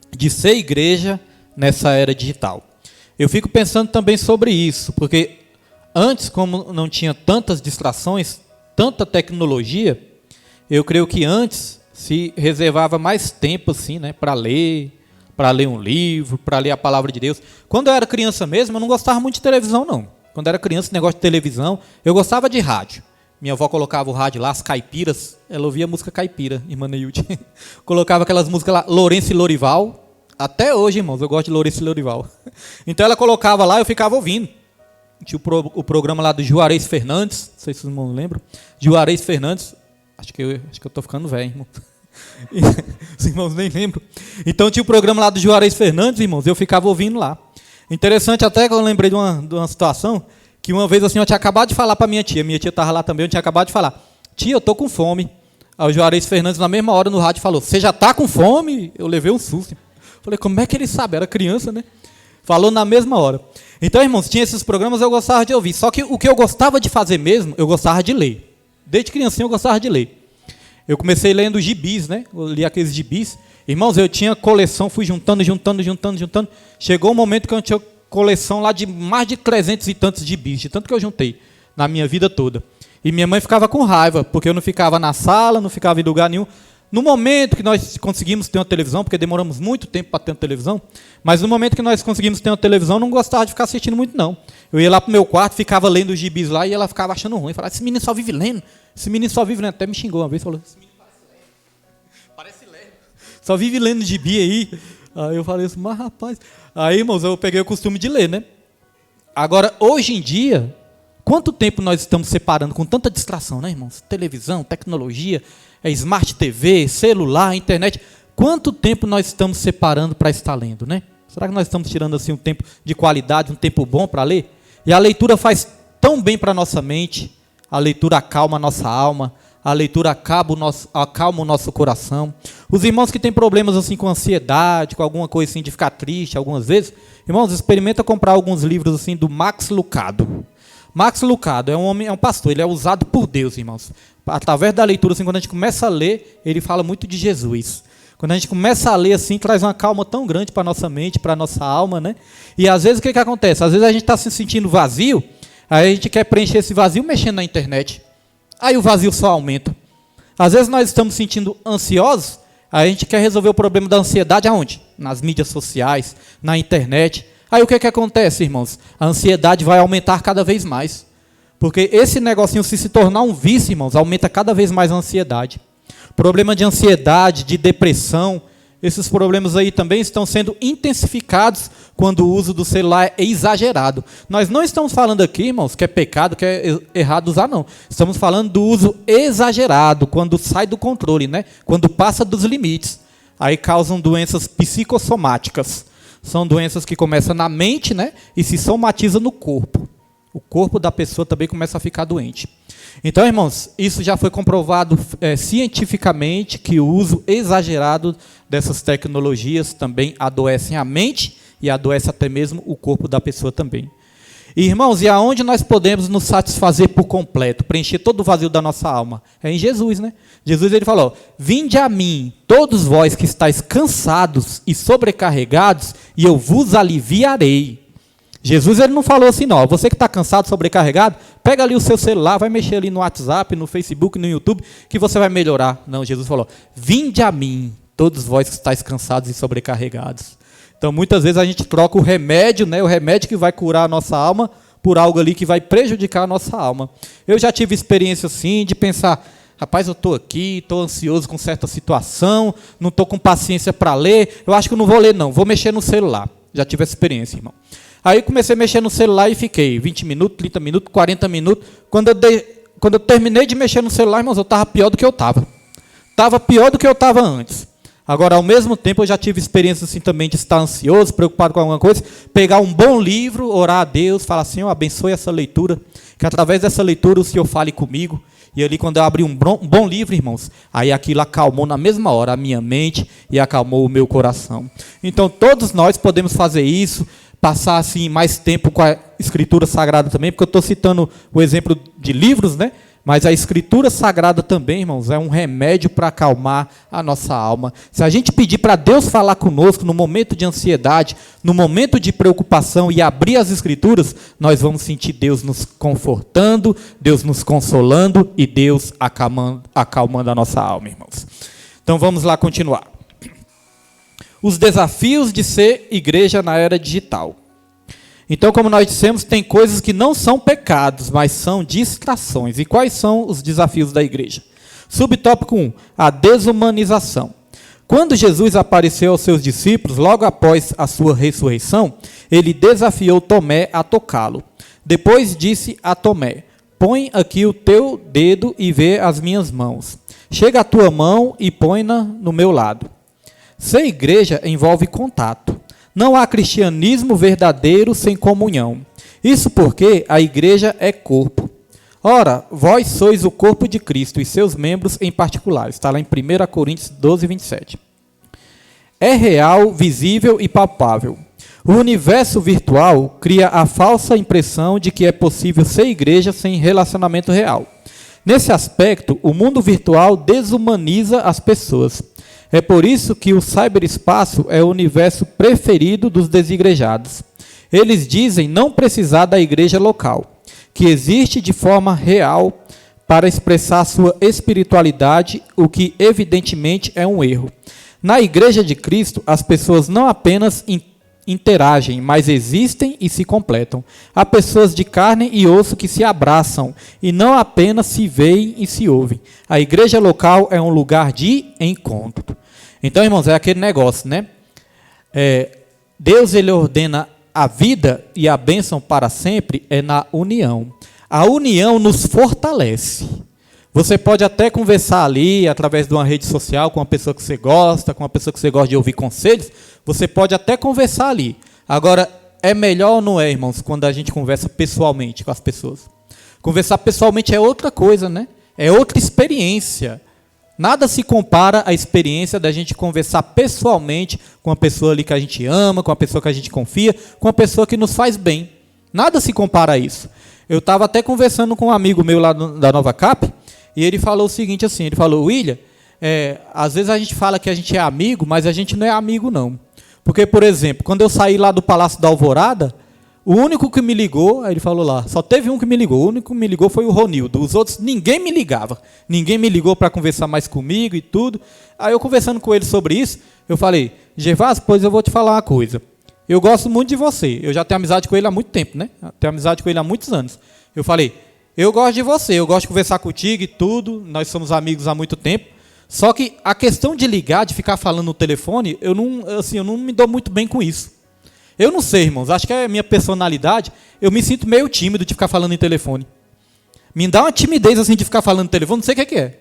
de ser igreja nessa era digital? Eu fico pensando também sobre isso, porque antes, como não tinha tantas distrações, tanta tecnologia, eu creio que antes se reservava mais tempo assim, né, para ler um livro, para ler a palavra de Deus. Quando eu era criança mesmo, eu não gostava muito de televisão, não. Quando eu era criança, negócio de televisão, eu gostava de rádio. Minha avó colocava o rádio lá, as caipiras, ela ouvia música caipira, irmã Neilde. Colocava aquelas músicas lá, Lourenço e Lorival. Até hoje, irmãos, eu gosto de Lourenço e Lorival. Então ela colocava lá, eu ficava ouvindo. Tinha o programa lá do Juarez Fernandes, não sei se os irmãos lembram. Juarez Fernandes, acho que eu estou ficando velho, irmão. Os irmãos nem lembram. Então tinha o programa lá do Juarez Fernandes, irmãos, eu ficava ouvindo lá. Interessante até que eu lembrei de uma situação, que uma vez assim, eu tinha acabado de falar para minha tia estava lá também, eu tinha acabado de falar, tia, eu estou com fome. Aí o Juarez Fernandes, na mesma hora no rádio, falou, você já está com fome? Eu levei um susto. Falei, como é que ele sabe? Era criança, né? Falou na mesma hora. Então, irmãos, tinha esses programas, eu gostava de ouvir. Só que o que eu gostava de fazer mesmo, eu gostava de ler. Desde criancinha eu gostava de ler. Eu comecei lendo gibis, né? Eu li aqueles gibis. Irmãos, eu tinha coleção, fui juntando. Chegou um momento que eu tinha coleção lá de mais de 300 e tantos gibis, de tanto que eu juntei na minha vida toda. E minha mãe ficava com raiva, porque eu não ficava na sala, não ficava em lugar nenhum. No momento que nós conseguimos ter uma televisão, porque demoramos muito tempo para ter uma televisão, mas no momento que nós conseguimos ter uma televisão, eu não gostava de ficar assistindo muito, não. Eu ia lá para o meu quarto, ficava lendo os gibis lá, e ela ficava achando ruim. Falava, esse menino só vive lendo. Até me xingou uma vez, falou, esse menino parece lerdo. Só vive lendo gibi aí. Aí eu falei assim, mas rapaz... Aí, irmãos, eu peguei o costume de ler, né? Agora, hoje em dia, quanto tempo nós estamos separando com tanta distração, né, irmãos? Televisão, tecnologia, Smart TV, celular, internet. Quanto tempo nós estamos separando para estar lendo, né? Será que nós estamos tirando assim um tempo de qualidade, um tempo bom para ler? E a leitura faz tão bem para a nossa mente, a leitura acalma a nossa alma, a leitura acalma o nosso coração. Os irmãos que têm problemas assim com ansiedade, com alguma coisa assim de ficar triste algumas vezes, irmãos, experimenta comprar alguns livros assim do Max Lucado. Max Lucado é um pastor, ele é usado por Deus, irmãos. Através da leitura, assim, quando a gente começa a ler, ele fala muito de Jesus. Quando a gente começa a ler assim, traz uma calma tão grande para a nossa mente, para a nossa alma, né? E às vezes o que acontece? Às vezes a gente está se sentindo vazio, aí a gente quer preencher esse vazio mexendo na internet. Aí o vazio só aumenta. Às vezes nós estamos sentindo ansiosos, aí a gente quer resolver o problema da ansiedade aonde? Nas mídias sociais, na internet. Aí o que acontece, irmãos? A ansiedade vai aumentar cada vez mais. Porque esse negocinho, se tornar um vício, irmãos, aumenta cada vez mais a ansiedade. Problema de ansiedade, de depressão, esses problemas aí também estão sendo intensificados quando o uso do celular é exagerado. Nós não estamos falando aqui, irmãos, que é pecado, que é errado usar, não. Estamos falando do uso exagerado, quando sai do controle, né? Quando passa dos limites. Aí causam doenças psicossomáticas. São doenças que começam na mente, né? E se somatizam no corpo. O corpo da pessoa também começa a ficar doente. Então, irmãos, isso já foi comprovado cientificamente, que o uso exagerado dessas tecnologias também adoecem a mente e adoece até mesmo o corpo da pessoa também. E, irmãos, e aonde nós podemos nos satisfazer por completo, preencher todo o vazio da nossa alma? É em Jesus, né? Jesus, ele falou: vinde a mim, todos vós que estáis cansados e sobrecarregados, e eu vos aliviarei. Jesus, ele não falou assim, não, você que está cansado, sobrecarregado, pega ali o seu celular, vai mexer ali no WhatsApp, no Facebook, no YouTube, que você vai melhorar. Não, Jesus falou: vinde a mim, todos vós que estáis cansados e sobrecarregados. Então, muitas vezes a gente troca o remédio, né, o remédio que vai curar a nossa alma, por algo ali que vai prejudicar a nossa alma. Eu já tive experiência assim, de pensar: rapaz, eu estou aqui, estou ansioso com certa situação, não estou com paciência para ler, eu acho que eu não vou ler não, vou mexer no celular. Já tive essa experiência, irmão. Aí comecei a mexer no celular e fiquei 20 minutos, 30 minutos, 40 minutos. Quando eu terminei de mexer no celular, irmãos, eu estava pior do que eu estava. Estava pior do que eu estava antes. Agora, ao mesmo tempo, eu já tive experiência assim também de estar ansioso, preocupado com alguma coisa, pegar um bom livro, orar a Deus, falar: Senhor, abençoe essa leitura, que através dessa leitura o Senhor fale comigo. E ali, quando eu abri um bom livro, irmãos, aí aquilo acalmou na mesma hora a minha mente e acalmou o meu coração. Então, todos nós podemos fazer isso, passar assim mais tempo com a Escritura Sagrada também, porque eu estou citando o exemplo de livros, né? Mas a Escritura Sagrada também, irmãos, é um remédio para acalmar a nossa alma. Se a gente pedir para Deus falar conosco no momento de ansiedade, no momento de preocupação e abrir as Escrituras, nós vamos sentir Deus nos confortando, Deus nos consolando e Deus acalmando a nossa alma, irmãos. Então vamos lá continuar. Os desafios de ser igreja na era digital. Então, como nós dissemos, tem coisas que não são pecados, mas são distrações. E quais são os desafios da igreja? Subtópico 1, a desumanização. Quando Jesus apareceu aos seus discípulos, logo após a sua ressurreição, ele desafiou Tomé a tocá-lo. Depois disse a Tomé: põe aqui o teu dedo e vê as minhas mãos. Chega a tua mão e põe-na no meu lado. Ser igreja envolve contato. Não há cristianismo verdadeiro sem comunhão. Isso porque a igreja é corpo. Ora, vós sois o corpo de Cristo e seus membros em particular. Está lá em 1 Coríntios 12, 27. É real, visível e palpável. O universo virtual cria a falsa impressão de que é possível ser igreja sem relacionamento real. Nesse aspecto, o mundo virtual desumaniza as pessoas. É por isso que o cyberespaço é o universo preferido dos desigrejados. Eles dizem não precisar da igreja local, que existe de forma real para expressar sua espiritualidade, o que evidentemente é um erro. Na igreja de Cristo, as pessoas não apenas interagem, mas existem e se completam. Há pessoas de carne e osso que se abraçam, e não apenas se veem e se ouvem. A igreja local é um lugar de encontro. Então, irmãos, é aquele negócio, né? Deus, ele ordena a vida e a bênção para sempre é na união. A união nos fortalece. Você pode até conversar ali, através de uma rede social, com uma pessoa que você gosta, com uma pessoa que você gosta de ouvir conselhos, você pode até conversar ali. Agora, é melhor ou não é, irmãos, quando a gente conversa pessoalmente com as pessoas? Conversar pessoalmente é outra coisa, né? É outra experiência. Nada se compara à experiência da gente conversar pessoalmente com uma pessoa ali que a gente ama, com uma pessoa que a gente confia, com uma pessoa que nos faz bem. Nada se compara a isso. Eu estava até conversando com um amigo meu lá da Nova Cap, e ele falou o seguinte assim, ele falou, William, às vezes a gente fala que a gente é amigo, mas a gente não é amigo não. Porque, por exemplo, quando eu saí lá do Palácio da Alvorada, o único que me ligou, aí ele falou lá, só teve um que me ligou, o único que me ligou foi o Ronildo. Os outros, ninguém me ligava. Ninguém me ligou para conversar mais comigo e tudo. Aí eu conversando com ele sobre isso, eu falei, Gervásio, pois eu vou te falar uma coisa. Eu gosto muito de você. Eu já tenho amizade com ele há muito tempo, né? Tenho amizade com ele há muitos anos. Eu falei, eu gosto de você, eu gosto de conversar contigo e tudo, nós somos amigos há muito tempo. Só que a questão de ligar, de ficar falando no telefone, eu não me dou muito bem com isso. Eu não sei, irmãos, acho que é a minha personalidade, eu me sinto meio tímido de ficar falando em telefone. Me dá uma timidez assim de ficar falando no telefone, não sei o que é.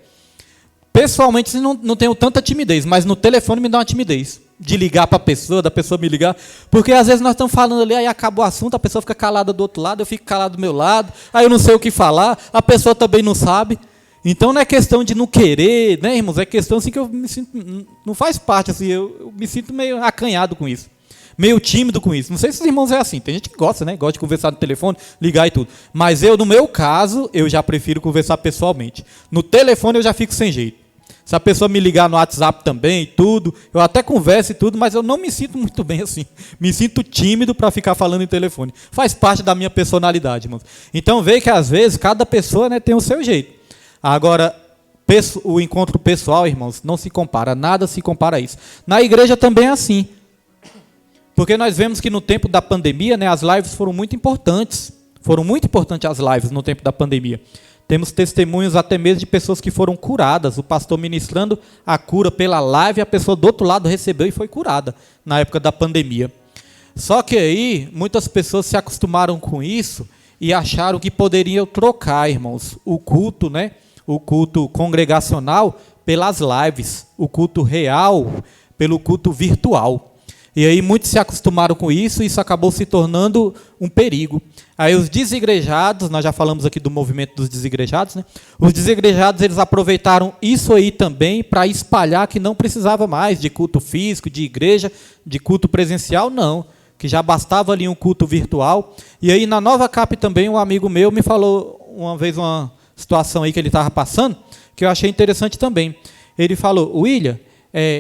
Pessoalmente, não tenho tanta timidez, mas no telefone me dá uma timidez. De ligar para a pessoa, da pessoa me ligar. Porque às vezes nós estamos falando ali, aí acaba o assunto, a pessoa fica calada do outro lado, eu fico calado do meu lado, aí eu não sei o que falar, a pessoa também não sabe. Então não é questão de não querer, né, irmãos? É questão assim que eu me sinto, não faz parte, assim, eu me sinto meio acanhado com isso. Meio tímido com isso. Não sei se os irmãos é assim. Tem gente que gosta, né? Gosta de conversar no telefone, ligar e tudo. Mas eu, no meu caso, eu já prefiro conversar pessoalmente. No telefone eu já fico sem jeito. Se a pessoa me ligar no WhatsApp também e tudo, eu até converso e tudo, mas eu não me sinto muito bem assim. Me sinto tímido para ficar falando em telefone. Faz parte da minha personalidade, irmãos. Então, vê que às vezes cada pessoa, né, tem o seu jeito. Agora, o encontro pessoal, irmãos, não se compara. Nada se compara a isso. Na igreja também é assim. Porque nós vemos que no tempo da pandemia, né, as lives foram muito importantes. Foram muito importantes as lives no tempo da pandemia. Temos testemunhos até mesmo de pessoas que foram curadas. O pastor ministrando a cura pela live, a pessoa do outro lado recebeu e foi curada na época da pandemia. Só que aí, muitas pessoas se acostumaram com isso e acharam que poderiam trocar, irmãos, o culto, né, o culto congregacional pelas lives, o culto real pelo culto virtual. E aí muitos se acostumaram com isso e isso acabou se tornando um perigo. Aí os desigrejados, nós já falamos aqui do movimento dos desigrejados, né? Os desigrejados, eles aproveitaram isso aí também para espalhar que não precisava mais de culto físico, de igreja, de culto presencial, não. Que já bastava ali um culto virtual. E aí na Nova Cap também um amigo meu me falou uma vez uma situação aí que ele estava passando, que eu achei interessante também. Ele falou, William,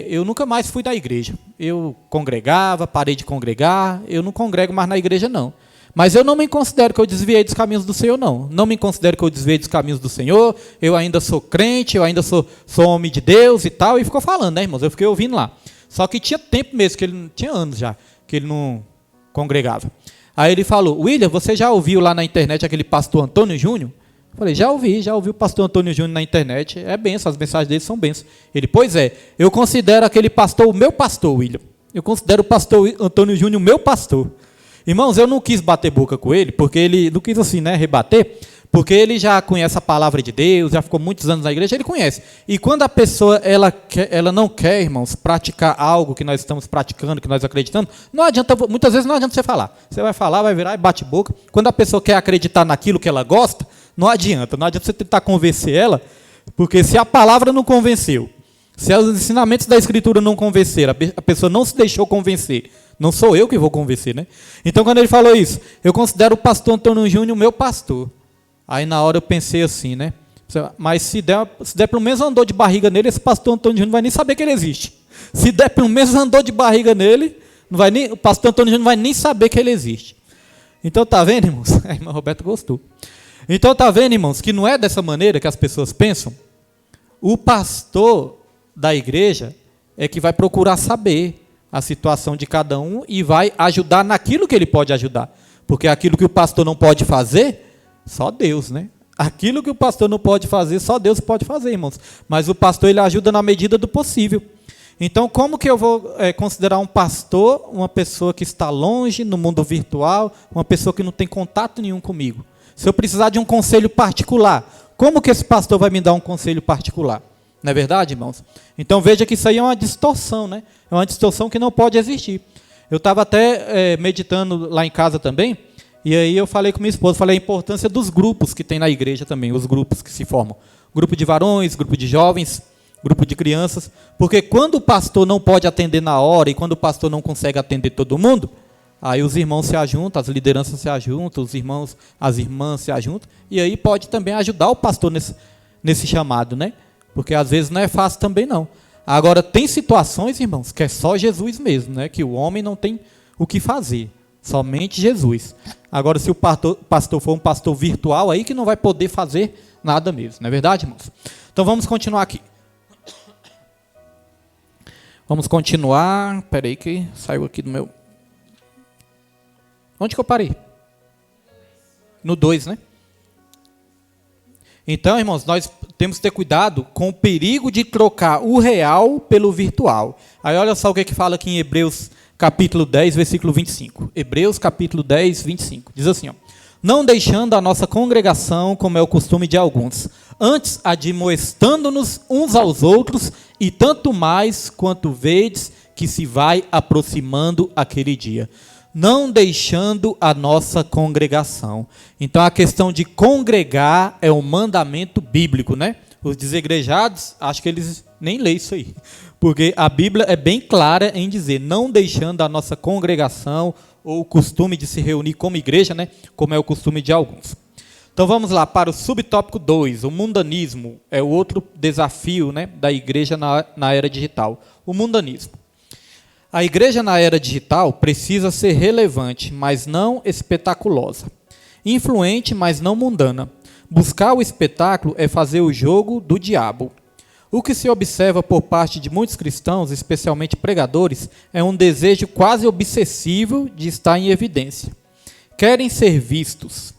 eu nunca mais fui da igreja. Eu congregava, parei de congregar, eu não congrego mais na igreja, não. Mas eu não me considero que eu desviei dos caminhos do Senhor, não. Não me considero que eu desviei dos caminhos do Senhor, eu ainda sou crente, eu ainda sou homem de Deus e tal, e ficou falando, né, irmãos? Eu fiquei ouvindo lá. Só que tinha tempo mesmo, que ele tinha anos já, que ele não congregava. Aí ele falou, William, você já ouviu lá na internet aquele pastor Antônio Júnior? Eu falei, já ouvi o pastor Antônio Júnior na internet, é benção, as mensagens dele são bênçãos. Ele, pois é, eu considero aquele pastor o meu pastor, William. Eu considero o pastor Antônio Júnior o meu pastor. Irmãos, eu não quis bater boca com ele, porque ele, não quis assim, né, rebater, porque ele já conhece a palavra de Deus, já ficou muitos anos na igreja, ele conhece. E quando a pessoa, ela não quer, irmãos, praticar algo que nós estamos praticando, que nós acreditamos, não adianta, muitas vezes não adianta você falar. Você vai falar, vai virar e bate boca. Quando a pessoa quer acreditar naquilo que ela gosta, não adianta você tentar convencer ela, porque se a palavra não convenceu, se os ensinamentos da Escritura não convenceram, a pessoa não se deixou convencer, não sou eu que vou convencer, né? Então, quando ele falou isso, eu considero o pastor Antônio Júnior o meu pastor. Aí, na hora, eu pensei assim, né? Mas se der pelo menos uma dor de barriga nele, esse pastor Antônio Júnior não vai nem saber que ele existe. Se der pelo menos uma dor de barriga nele, o pastor Antônio Júnior não vai nem saber que ele existe. Então, tá vendo, irmãos? A irmã Roberta gostou. Então, tá vendo, irmãos, que não é dessa maneira que as pessoas pensam? O pastor da igreja é que vai procurar saber a situação de cada um e vai ajudar naquilo que ele pode ajudar. Porque aquilo que o pastor não pode fazer, só Deus, né? Aquilo que o pastor não pode fazer, só Deus pode fazer, irmãos. Mas o pastor, ele ajuda na medida do possível. Então, como que eu vou considerar um pastor uma pessoa que está longe, no mundo virtual, uma pessoa que não tem contato nenhum comigo? Se eu precisar de um conselho particular, como que esse pastor vai me dar um conselho particular? Não é verdade, irmãos? Então veja que isso aí é uma distorção, né? É uma distorção que não pode existir. Eu estava até meditando lá em casa também, e aí eu falei com minha esposa, falei a importância dos grupos que tem na igreja também, os grupos que se formam. Grupo de varões, grupo de jovens, grupo de crianças, porque quando o pastor não pode atender na hora, e quando o pastor não consegue atender todo mundo, aí os irmãos se ajuntam, as lideranças se ajuntam, os irmãos, as irmãs se ajuntam, e aí pode também ajudar o pastor nesse chamado, né? Porque às vezes não é fácil também não. Agora, tem situações, irmãos, que é só Jesus mesmo, né? Que o homem não tem o que fazer, somente Jesus. Agora, se o pastor for um pastor virtual, aí que não vai poder fazer nada mesmo, não é verdade, irmãos? Então, vamos continuar aqui. Vamos continuar. Espera aí que saiu aqui do meu... Onde que eu parei? No 2, né? Então, irmãos, nós temos que ter cuidado com o perigo de trocar o real pelo virtual. Aí olha só o que fala aqui em Hebreus capítulo 10, versículo 25. Hebreus capítulo 10, 25. Diz assim, ó: não deixando a nossa congregação, como é o costume de alguns, antes admoestando-nos uns aos outros, e tanto mais quanto vedes que se vai aproximando aquele dia. Não deixando a nossa congregação. Então, a questão de congregar é um mandamento bíblico, né? Os desigrejados, acho que eles nem leem isso aí. Porque a Bíblia é bem clara em dizer, não deixando a nossa congregação, ou o costume de se reunir como igreja, né? Como é o costume de alguns. Então, vamos lá para o subtópico 2, o mundanismo. É o outro desafio, né, da igreja na era digital. O mundanismo. A igreja na era digital precisa ser relevante, mas não espetaculosa. Influente, mas não mundana. Buscar o espetáculo é fazer o jogo do diabo. O que se observa por parte de muitos cristãos, especialmente pregadores, é um desejo quase obsessivo de estar em evidência. Querem ser vistos.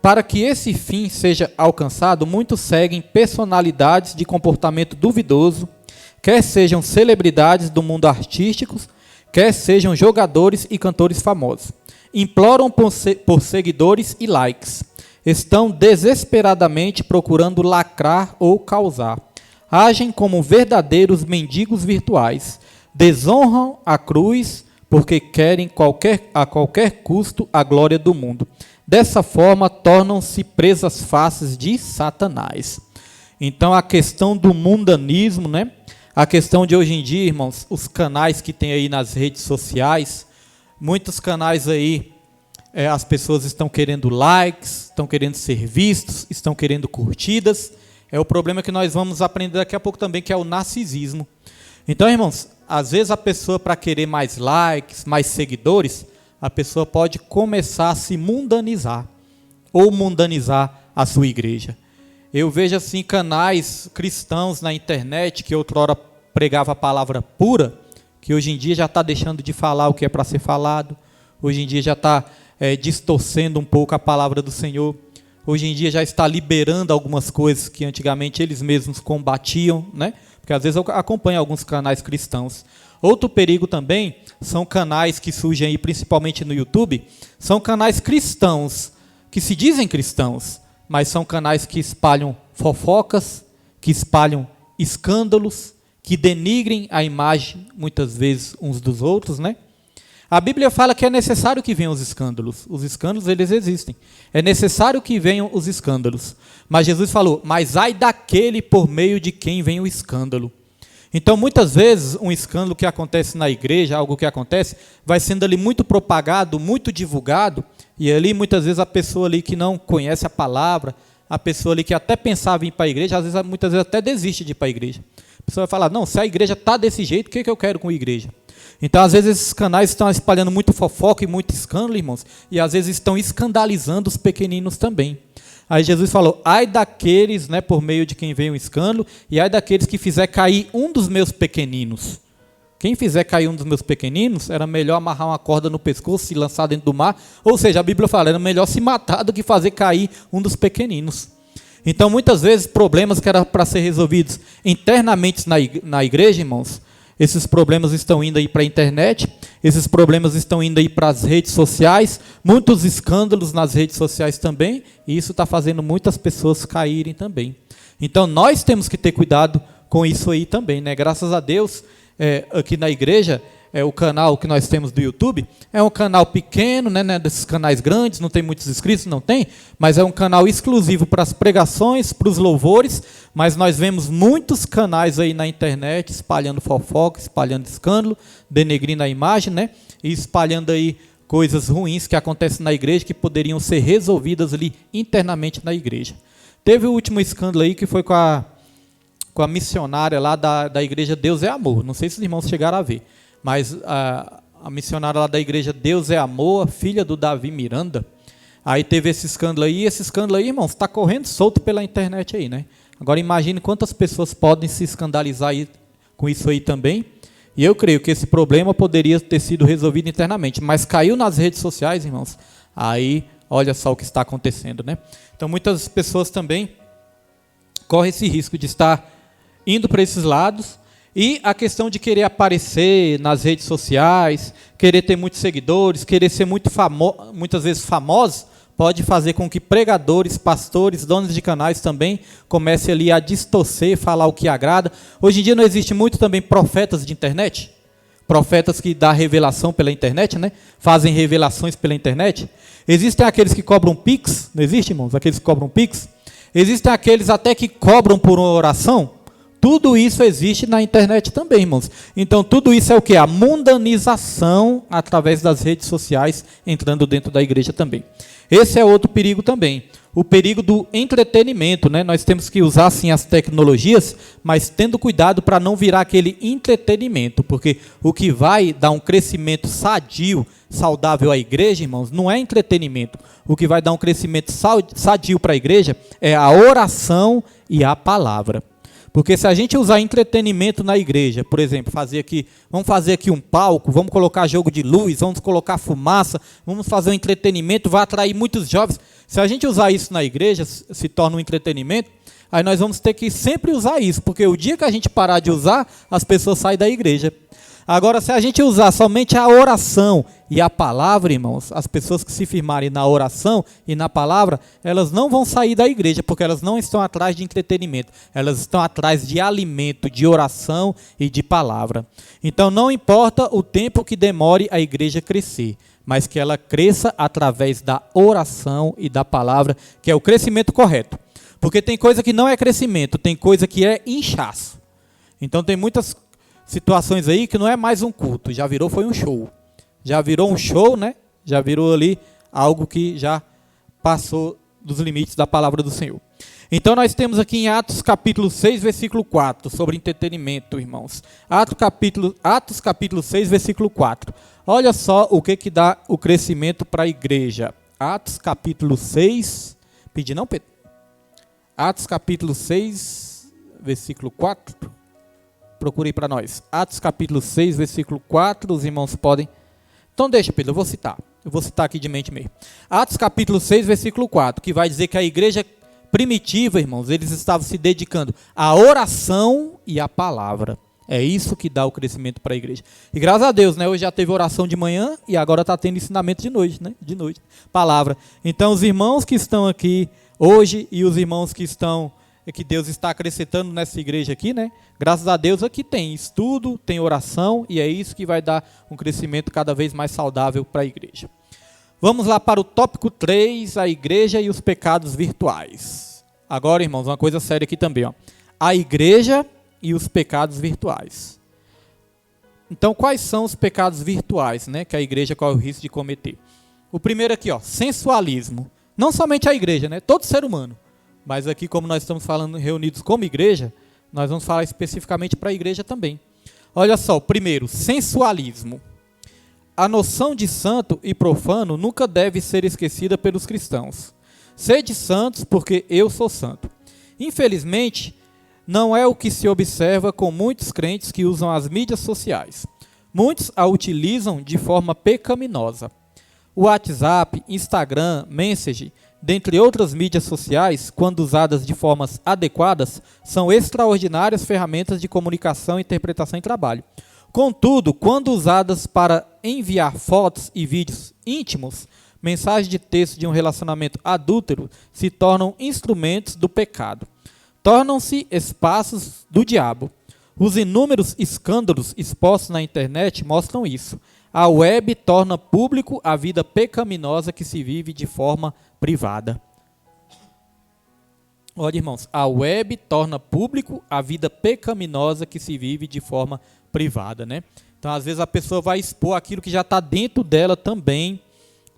Para que esse fim seja alcançado, muitos seguem personalidades de comportamento duvidoso, quer sejam celebridades do mundo artístico, quer sejam jogadores e cantores famosos. Imploram por seguidores e likes. Estão desesperadamente procurando lacrar ou causar. Agem como verdadeiros mendigos virtuais. Desonram a cruz porque querem a qualquer custo a glória do mundo. Dessa forma, tornam-se presas fáceis de Satanás. Então, a questão do mundanismo, né? A questão de hoje em dia, irmãos, os canais que tem aí nas redes sociais, muitos canais aí, as pessoas estão querendo likes, estão querendo ser vistos, estão querendo curtidas. É o problema que nós vamos aprender daqui a pouco também, que é o narcisismo. Então, irmãos, às vezes a pessoa, para querer mais likes, mais seguidores, a pessoa pode começar a se mundanizar, ou mundanizar a sua igreja. Eu vejo assim canais cristãos na internet que outrora pregava a palavra pura, que hoje em dia já está deixando de falar o que é para ser falado, hoje em dia já está distorcendo um pouco a palavra do Senhor, hoje em dia já está liberando algumas coisas que antigamente eles mesmos combatiam, né? Porque às vezes eu acompanho alguns canais cristãos. Outro perigo também são canais que surgem aí, principalmente no YouTube, são canais cristãos, que se dizem cristãos, mas são canais que espalham fofocas, que espalham escândalos, que denigrem a imagem, muitas vezes, uns dos outros, né? A Bíblia fala que é necessário que venham os escândalos. Os escândalos, eles existem. É necessário que venham os escândalos. Mas Jesus falou, mas ai daquele por meio de quem vem o escândalo. Então, muitas vezes, um escândalo que acontece na igreja, algo que acontece, vai sendo ali muito propagado, muito divulgado, e ali, muitas vezes, a pessoa ali que não conhece a palavra, a pessoa ali que até pensava em ir para a igreja, às vezes, muitas vezes até desiste de ir para a igreja. A pessoa vai falar, não, se a igreja está desse jeito, o que eu quero com a igreja? Então, às vezes, esses canais estão espalhando muito fofoca e muito escândalo, irmãos, e às vezes estão escandalizando os pequeninos também. Aí Jesus falou, ai daqueles, né, por meio de quem vem o escândalo, e ai daqueles que fizer cair um dos meus pequeninos. Quem fizer cair um dos meus pequeninos, era melhor amarrar uma corda no pescoço e lançar dentro do mar. Ou seja, a Bíblia fala, era melhor se matar do que fazer cair um dos pequeninos. Então, muitas vezes, problemas que eram para ser resolvidos internamente na igreja, irmãos, esses problemas estão indo aí para a internet, esses problemas estão indo aí para as redes sociais, muitos escândalos nas redes sociais também, e isso está fazendo muitas pessoas caírem também. Então, nós temos que ter cuidado com isso aí também, né? Graças a Deus, aqui na igreja, o canal que nós temos do YouTube, é um canal pequeno, né, desses canais grandes, não tem muitos inscritos, não tem, mas é um canal exclusivo para as pregações, para os louvores, mas nós vemos muitos canais aí na internet, espalhando fofoca, espalhando escândalo, denegrindo a imagem, né, e espalhando aí coisas ruins que acontecem na igreja, que poderiam ser resolvidas ali internamente na igreja. Teve o último escândalo aí, que foi com a missionária lá da igreja Deus é Amor, não sei se os irmãos chegaram a ver, mas a missionária lá da igreja Deus é Amor, filha do Davi Miranda, aí teve esse escândalo aí, irmãos, está correndo solto pela internet aí, né? Agora imagine quantas pessoas podem se escandalizar aí, com isso aí também, e eu creio que esse problema poderia ter sido resolvido internamente, mas caiu nas redes sociais, irmãos, aí olha só o que está acontecendo, né? Então muitas pessoas também correm esse risco de estar indo para esses lados, e a questão de querer aparecer nas redes sociais, querer ter muitos seguidores, querer ser muitas vezes famosos, pode fazer com que pregadores, pastores, donos de canais também comecem ali a distorcer, falar o que agrada. Hoje em dia não existe muito também profetas de internet? Profetas que dão revelação pela internet, né? Fazem revelações pela internet. Existem aqueles que cobram Pix, não existe, irmãos? Aqueles que cobram Pix. Existem aqueles até que cobram por uma oração. Tudo isso existe na internet também, irmãos. Então, tudo isso é o quê? A mundanização através das redes sociais, entrando dentro da igreja também. Esse é outro perigo também. O perigo do entretenimento, né? Nós temos que usar, sim, as tecnologias, mas tendo cuidado para não virar aquele entretenimento, porque o que vai dar um crescimento sadio, saudável à igreja, irmãos, não é entretenimento. O que vai dar um crescimento sadio para a igreja é a oração e a palavra. Porque se a gente usar entretenimento na igreja, por exemplo, vamos fazer aqui um palco, vamos colocar jogo de luz, vamos colocar fumaça, vamos fazer um entretenimento, vai atrair muitos jovens. Se a gente usar isso na igreja, se torna um entretenimento, aí nós vamos ter que sempre usar isso, porque o dia que a gente parar de usar, as pessoas saem da igreja. Agora, se a gente usar somente a oração e a palavra, irmãos, as pessoas que se firmarem na oração e na palavra, elas não vão sair da igreja, porque elas não estão atrás de entretenimento, elas estão atrás de alimento, de oração e de palavra. Então, não importa o tempo que demore a igreja crescer, mas que ela cresça através da oração e da palavra, que é o crescimento correto. Porque tem coisa que não é crescimento, tem coisa que é inchaço. Então, tem muitas situações aí que não é mais um culto, já virou, foi um show. Já virou um show, né? Já virou ali algo que já passou dos limites da palavra do Senhor. Então nós temos aqui em Atos capítulo 6, versículo 4, sobre entretenimento, irmãos. Atos capítulo 6, versículo 4. Olha só o que dá o crescimento para a igreja. Atos capítulo 6, pedi não, Pedro? Atos capítulo 6, versículo 4. Procurei para nós. Atos capítulo 6, versículo 4, os irmãos podem... Então deixa, Pedro, eu vou citar aqui de mente mesmo. Atos capítulo 6, versículo 4, que vai dizer que a igreja primitiva, irmãos, eles estavam se dedicando à oração e à palavra. É isso que dá o crescimento para a igreja. E graças a Deus, né, hoje já teve oração de manhã e agora está tendo ensinamento de noite, né? De noite, palavra. Então os irmãos que estão aqui hoje e os irmãos que Deus está acrescentando nessa igreja aqui, né? Graças a Deus aqui tem estudo, tem oração, e é isso que vai dar um crescimento cada vez mais saudável para a igreja. Vamos lá para o tópico 3, a igreja e os pecados virtuais. Agora, irmãos, uma coisa séria aqui também, ó. A igreja e os pecados virtuais. Então, quais são os pecados virtuais, né, que a igreja corre o risco de cometer? O primeiro aqui, ó, sensualismo. Não somente a igreja, né? Todo ser humano. Mas aqui, como nós estamos falando reunidos como igreja, nós vamos falar especificamente para a igreja também. Olha só, primeiro, sensualismo. A noção de santo e profano nunca deve ser esquecida pelos cristãos. Sede santos, porque eu sou santo. Infelizmente, não é o que se observa com muitos crentes que usam as mídias sociais. Muitos a utilizam de forma pecaminosa. O WhatsApp, Instagram, Messenger dentre outras mídias sociais, quando usadas de formas adequadas, são extraordinárias ferramentas de comunicação, interpretação e trabalho. Contudo, quando usadas para enviar fotos e vídeos íntimos, mensagens de texto de um relacionamento adúltero se tornam instrumentos do pecado. Tornam-se espaços do diabo. Os inúmeros escândalos expostos na internet mostram isso. A web torna público a vida pecaminosa que se vive de forma privada. Olha, irmãos, a web torna público a vida pecaminosa que se vive de forma privada, né? Então, às vezes a pessoa vai expor aquilo que já está dentro dela também,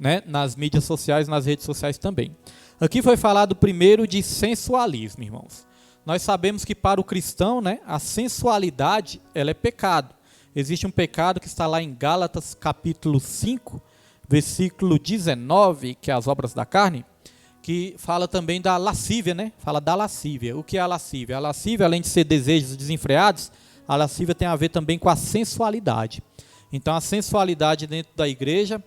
né? Nas mídias sociais, nas redes sociais também. Aqui foi falado primeiro de sensualismo, irmãos. Nós sabemos que para o cristão, né, a sensualidade, ela é pecado. Existe um pecado que está lá em Gálatas capítulo 5, versículo 19, que é as obras da carne, que fala também da lascívia, né? Fala da lascívia. O que é a lascívia? A lascívia, além de ser desejos desenfreados, a lascívia tem a ver também com a sensualidade. Então, a sensualidade dentro da igreja,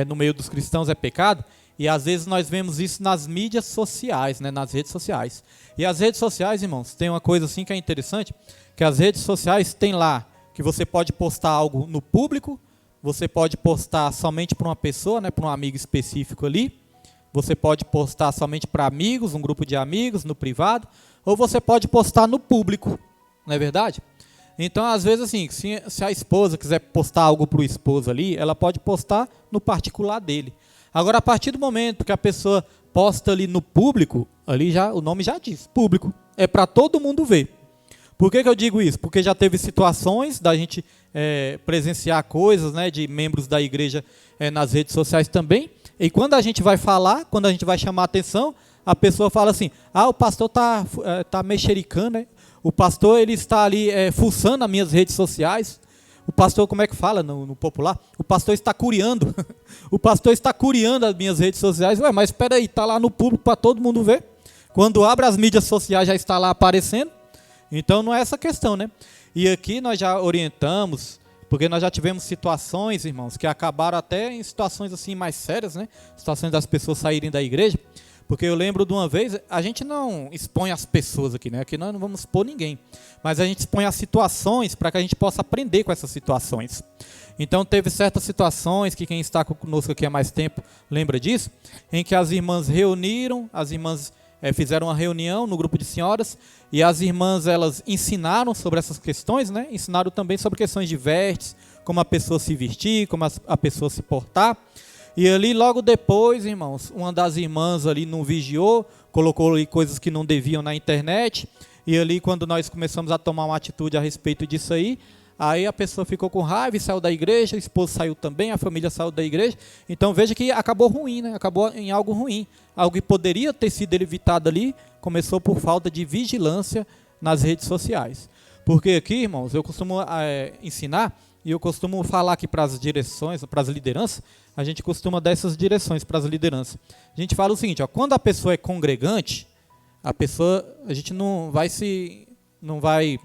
no meio dos cristãos, é pecado. E às vezes nós vemos isso nas mídias sociais, né? Nas redes sociais. E as redes sociais, irmãos, tem uma coisa assim que é interessante, que as redes sociais tem lá que você pode postar algo no público, você pode postar somente para uma pessoa, né, para um amigo específico ali, você pode postar somente para amigos, um grupo de amigos, no privado, ou você pode postar no público, não é verdade? Então, às vezes, assim, se a esposa quiser postar algo para o esposo ali, ela pode postar no particular dele. Agora, a partir do momento que a pessoa posta ali no público, ali já o nome já diz, público, é para todo mundo ver. Por que eu digo isso? Porque já teve situações da gente presenciar coisas, né, de membros da igreja nas redes sociais também, e quando a gente vai falar, quando a gente vai chamar a atenção, a pessoa fala assim, o pastor tá mexericando, né? O pastor ele está ali fuçando as minhas redes sociais, o pastor, como é que fala no popular? O pastor está curiando, o pastor está curiando as minhas redes sociais. Ué, mas espera aí, está lá no público para todo mundo ver, quando abre as mídias sociais já está lá aparecendo. Então não é essa questão, né? E aqui nós já orientamos, porque nós já tivemos situações, irmãos, que acabaram até em situações assim mais sérias, né? Situações das pessoas saírem da igreja, porque eu lembro de uma vez, a gente não expõe as pessoas aqui, né? Aqui nós não vamos expor ninguém, mas a gente expõe as situações para que a gente possa aprender com essas situações. Então teve certas situações, que quem está conosco aqui há mais tempo lembra disso, em que as irmãs reuniram, as irmãs fizeram uma reunião no grupo de senhoras, e as irmãs elas ensinaram sobre essas questões, né? Ensinaram também sobre questões de vestes, como a pessoa se vestir, como a pessoa se portar. E ali logo depois, irmãos, uma das irmãs ali não vigiou, colocou ali coisas que não deviam na internet, e ali quando nós começamos a tomar uma atitude a respeito disso aí a pessoa ficou com raiva e saiu da igreja, o esposo saiu também, a família saiu da igreja. Então veja que acabou ruim, né? Acabou em algo ruim. Algo que poderia ter sido evitado ali, começou por falta de vigilância nas redes sociais. Porque aqui, irmãos, eu costumo ensinar, e eu costumo falar aqui para as direções, para as lideranças, a gente costuma dar essas direções para as lideranças. A gente fala o seguinte, quando a pessoa é congregante, a gente não vai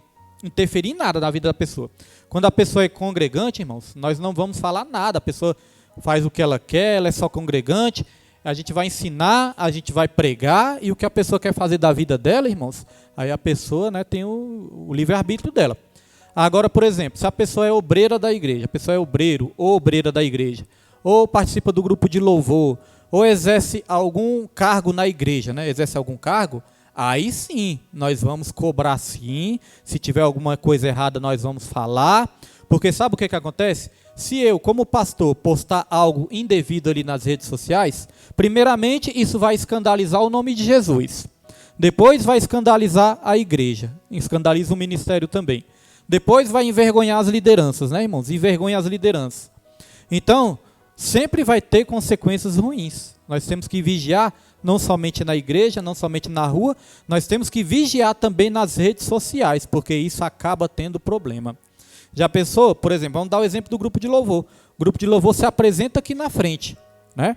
interferir em nada na vida da pessoa. Quando a pessoa é congregante, irmãos, nós não vamos falar nada, a pessoa faz o que ela quer, ela é só congregante, a gente vai ensinar, a gente vai pregar, e o que a pessoa quer fazer da vida dela, irmãos, aí a pessoa, né, tem o livre-arbítrio dela. Agora, por exemplo, se a pessoa é obreira da igreja, a pessoa é obreiro ou obreira da igreja, ou participa do grupo de louvor, ou exerce algum cargo na igreja, né, exerce algum cargo, aí sim, nós vamos cobrar sim, se tiver alguma coisa errada nós vamos falar, porque sabe o que acontece? Se eu, como pastor, postar algo indevido ali nas redes sociais, primeiramente isso vai escandalizar o nome de Jesus, depois vai escandalizar a igreja, escandaliza o ministério também, depois vai envergonhar as lideranças, né, irmãos? Envergonha as lideranças. Então, sempre vai ter consequências ruins, nós temos que vigiar, não somente na igreja, não somente na rua, nós temos que vigiar também nas redes sociais, porque isso acaba tendo problema. Já pensou? Por exemplo, vamos dar o exemplo do grupo de louvor. O grupo de louvor se apresenta aqui na frente, né?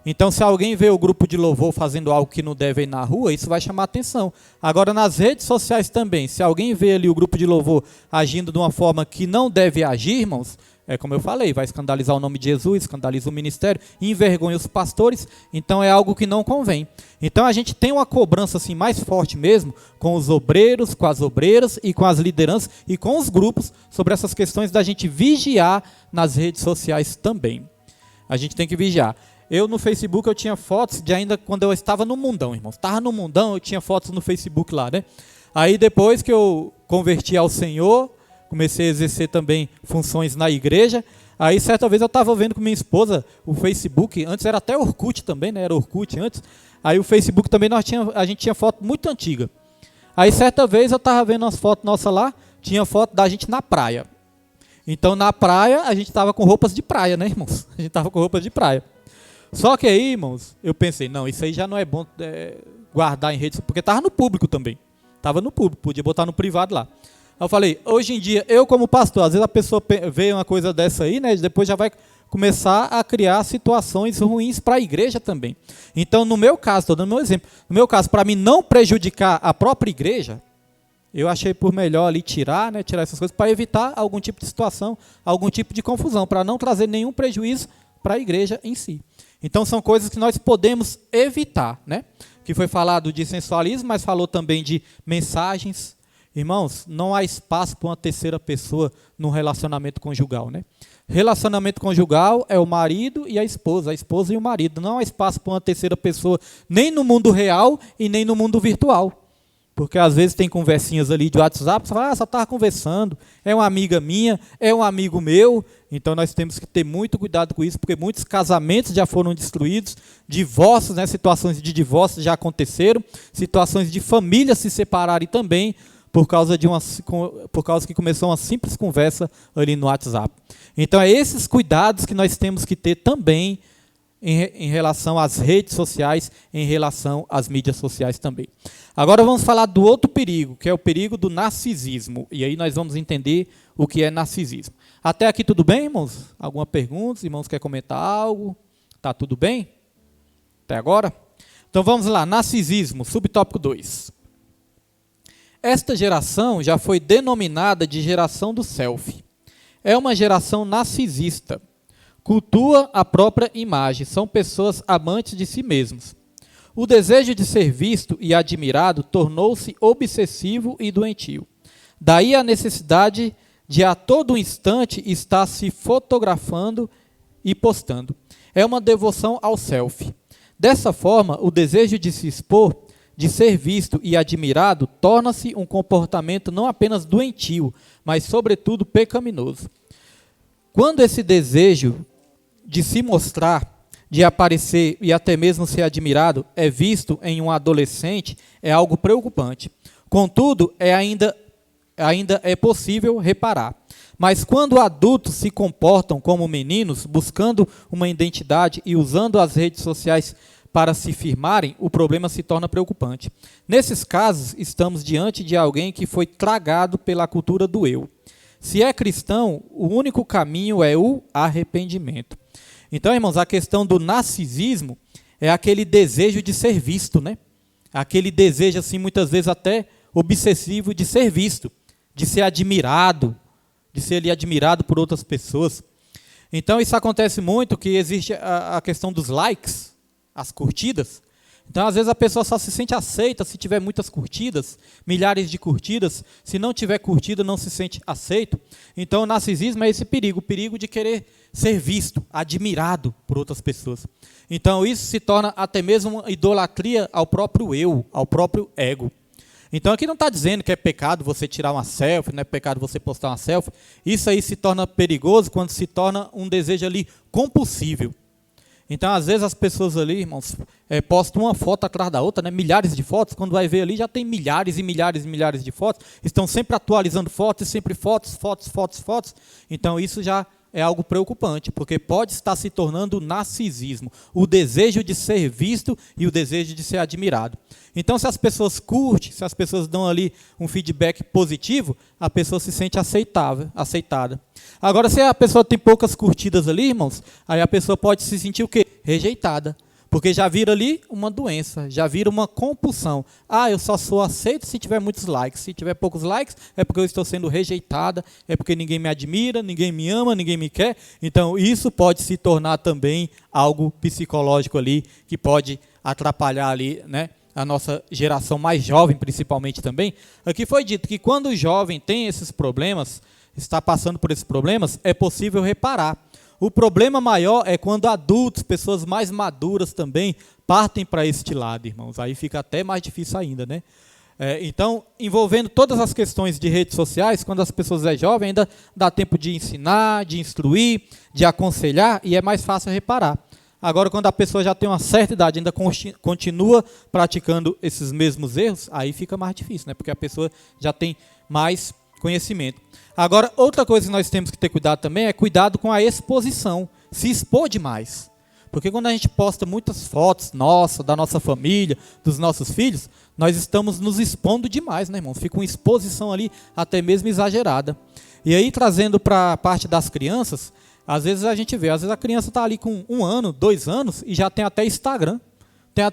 Então, se alguém vê o grupo de louvor fazendo algo que não deve ir na rua, isso vai chamar atenção. Agora, nas redes sociais também, se alguém vê ali o grupo de louvor agindo de uma forma que não deve agir, irmãos, É como eu falei, vai escandalizar o nome de Jesus, escandaliza o ministério, envergonha os pastores, então é algo que não convém. Então a gente tem uma cobrança assim mais forte mesmo com os obreiros, com as obreiras e com as lideranças e com os grupos sobre essas questões da gente vigiar nas redes sociais também. A gente tem que vigiar. Eu no Facebook eu tinha fotos de ainda quando eu estava no mundão, irmãos. Estava no mundão, eu tinha fotos no Facebook lá, né? Aí depois que eu converti ao Senhor, comecei a exercer também funções na igreja. Aí certa vez eu estava vendo com minha esposa o Facebook, antes era até Orkut também, né? Era Orkut antes. Aí o Facebook também a gente tinha foto muito antiga. Aí certa vez eu estava vendo umas fotos nossas lá, tinha foto da gente na praia. Então na praia a gente estava com roupas de praia, né, irmãos? A gente estava com roupas de praia. Só que aí, irmãos, eu pensei, não, isso aí já não é bom guardar em redes, porque estava no público também. Estava no público, podia botar no privado lá. Aí eu falei, hoje em dia, eu como pastor, às vezes a pessoa vê uma coisa dessa aí, né, depois já vai começar a criar situações ruins para a igreja também. Então, no meu caso, estou dando meu exemplo, no meu caso, para mim não prejudicar a própria igreja, eu achei por melhor ali tirar essas coisas, para evitar algum tipo de situação, algum tipo de confusão, para não trazer nenhum prejuízo para a igreja em si. Então, são coisas que nós podemos evitar, né? Que foi falado de sensualismo, mas falou também de mensagens. Irmãos, não há espaço para uma terceira pessoa no relacionamento conjugal, né? Relacionamento conjugal é o marido e a esposa e o marido. Não há espaço para uma terceira pessoa, nem no mundo real e nem no mundo virtual. Porque às vezes tem conversinhas ali de WhatsApp, você fala, só estava conversando, é uma amiga minha, é um amigo meu. Então nós temos que ter muito cuidado com isso, porque muitos casamentos já foram destruídos, divórcios, né, situações de divórcio já aconteceram, situações de famílias se separarem também, por causa que começou uma simples conversa ali no WhatsApp. Então é esses cuidados que nós temos que ter também em relação às redes sociais, em relação às mídias sociais também. Agora vamos falar do outro perigo, que é o perigo do narcisismo. E aí nós vamos entender o que é narcisismo. Até aqui tudo bem, irmãos? Alguma pergunta? Os irmãos querem comentar algo? Tá tudo bem? Até agora? Então vamos lá, narcisismo, subtópico 2. Esta geração já foi denominada de geração do selfie. É uma geração narcisista. Cultua a própria imagem, são pessoas amantes de si mesmos. O desejo de ser visto e admirado tornou-se obsessivo e doentio. Daí a necessidade de a todo instante estar se fotografando e postando. É uma devoção ao selfie. Dessa forma, o desejo de se expor, de ser visto e admirado, torna-se um comportamento não apenas doentio, mas sobretudo pecaminoso. Quando esse desejo de se mostrar, de aparecer e até mesmo ser admirado é visto em um adolescente, é algo preocupante. Contudo, ainda é possível reparar. Mas quando adultos se comportam como meninos, buscando uma identidade e usando as redes sociais para se firmarem, o problema se torna preocupante. Nesses casos, estamos diante de alguém que foi tragado pela cultura do eu. Se é cristão, o único caminho é o arrependimento. Então, irmãos, a questão do narcisismo é aquele desejo de ser visto, né? Aquele desejo, assim, muitas vezes até obsessivo de ser visto, de ser admirado por outras pessoas. Então, isso acontece muito, que existe a questão dos likes, as curtidas. Então, às vezes, a pessoa só se sente aceita se tiver muitas curtidas, milhares de curtidas. Se não tiver curtida, não se sente aceito. Então, o narcisismo é esse perigo, o perigo de querer ser visto, admirado por outras pessoas. Então, isso se torna até mesmo uma idolatria ao próprio eu, ao próprio ego. Então, aqui não está dizendo que é pecado você tirar uma selfie, não é pecado você postar uma selfie. Isso aí se torna perigoso quando se torna um desejo ali compulsível. Então, às vezes, as pessoas ali, irmãos, postam uma foto atrás da outra, né? Milhares de fotos, quando vai ver ali, já tem milhares e milhares e milhares de fotos, estão sempre atualizando fotos, sempre fotos. Então, isso já é algo preocupante, porque pode estar se tornando narcisismo, o desejo de ser visto e o desejo de ser admirado. Então, se as pessoas curtem, se as pessoas dão ali um feedback positivo, a pessoa se sente aceitada. Agora, se a pessoa tem poucas curtidas ali, irmãos, aí a pessoa pode se sentir o quê? Rejeitada. Porque já vira ali uma doença, já vira uma compulsão. Eu só sou aceito se tiver muitos likes. Se tiver poucos likes, é porque eu estou sendo rejeitada, é porque ninguém me admira, ninguém me ama, ninguém me quer. Então, isso pode se tornar também algo psicológico ali, que pode atrapalhar ali, né, a nossa geração mais jovem, principalmente também. Aqui foi dito que quando o jovem tem esses problemas, está passando por esses problemas, é possível reparar. O problema maior é quando adultos, pessoas mais maduras também, partem para este lado, irmãos. Aí fica até mais difícil ainda, né? Então, envolvendo todas as questões de redes sociais, quando as pessoas são jovens, ainda dá tempo de ensinar, de instruir, de aconselhar, e é mais fácil reparar. Agora, quando a pessoa já tem uma certa idade, ainda continua praticando esses mesmos erros, aí fica mais difícil, né? Porque a pessoa já tem mais conhecimento. Agora, outra coisa que nós temos que ter cuidado também é cuidado com a exposição, se expor demais. Porque quando a gente posta muitas fotos da nossa família, dos nossos filhos, nós estamos nos expondo demais, né, irmão? Fica uma exposição ali até mesmo exagerada. E aí, trazendo para a parte das crianças, às vezes a gente vê, às vezes a criança está ali com 1 ano, 2 anos e já tem até Instagram. Tem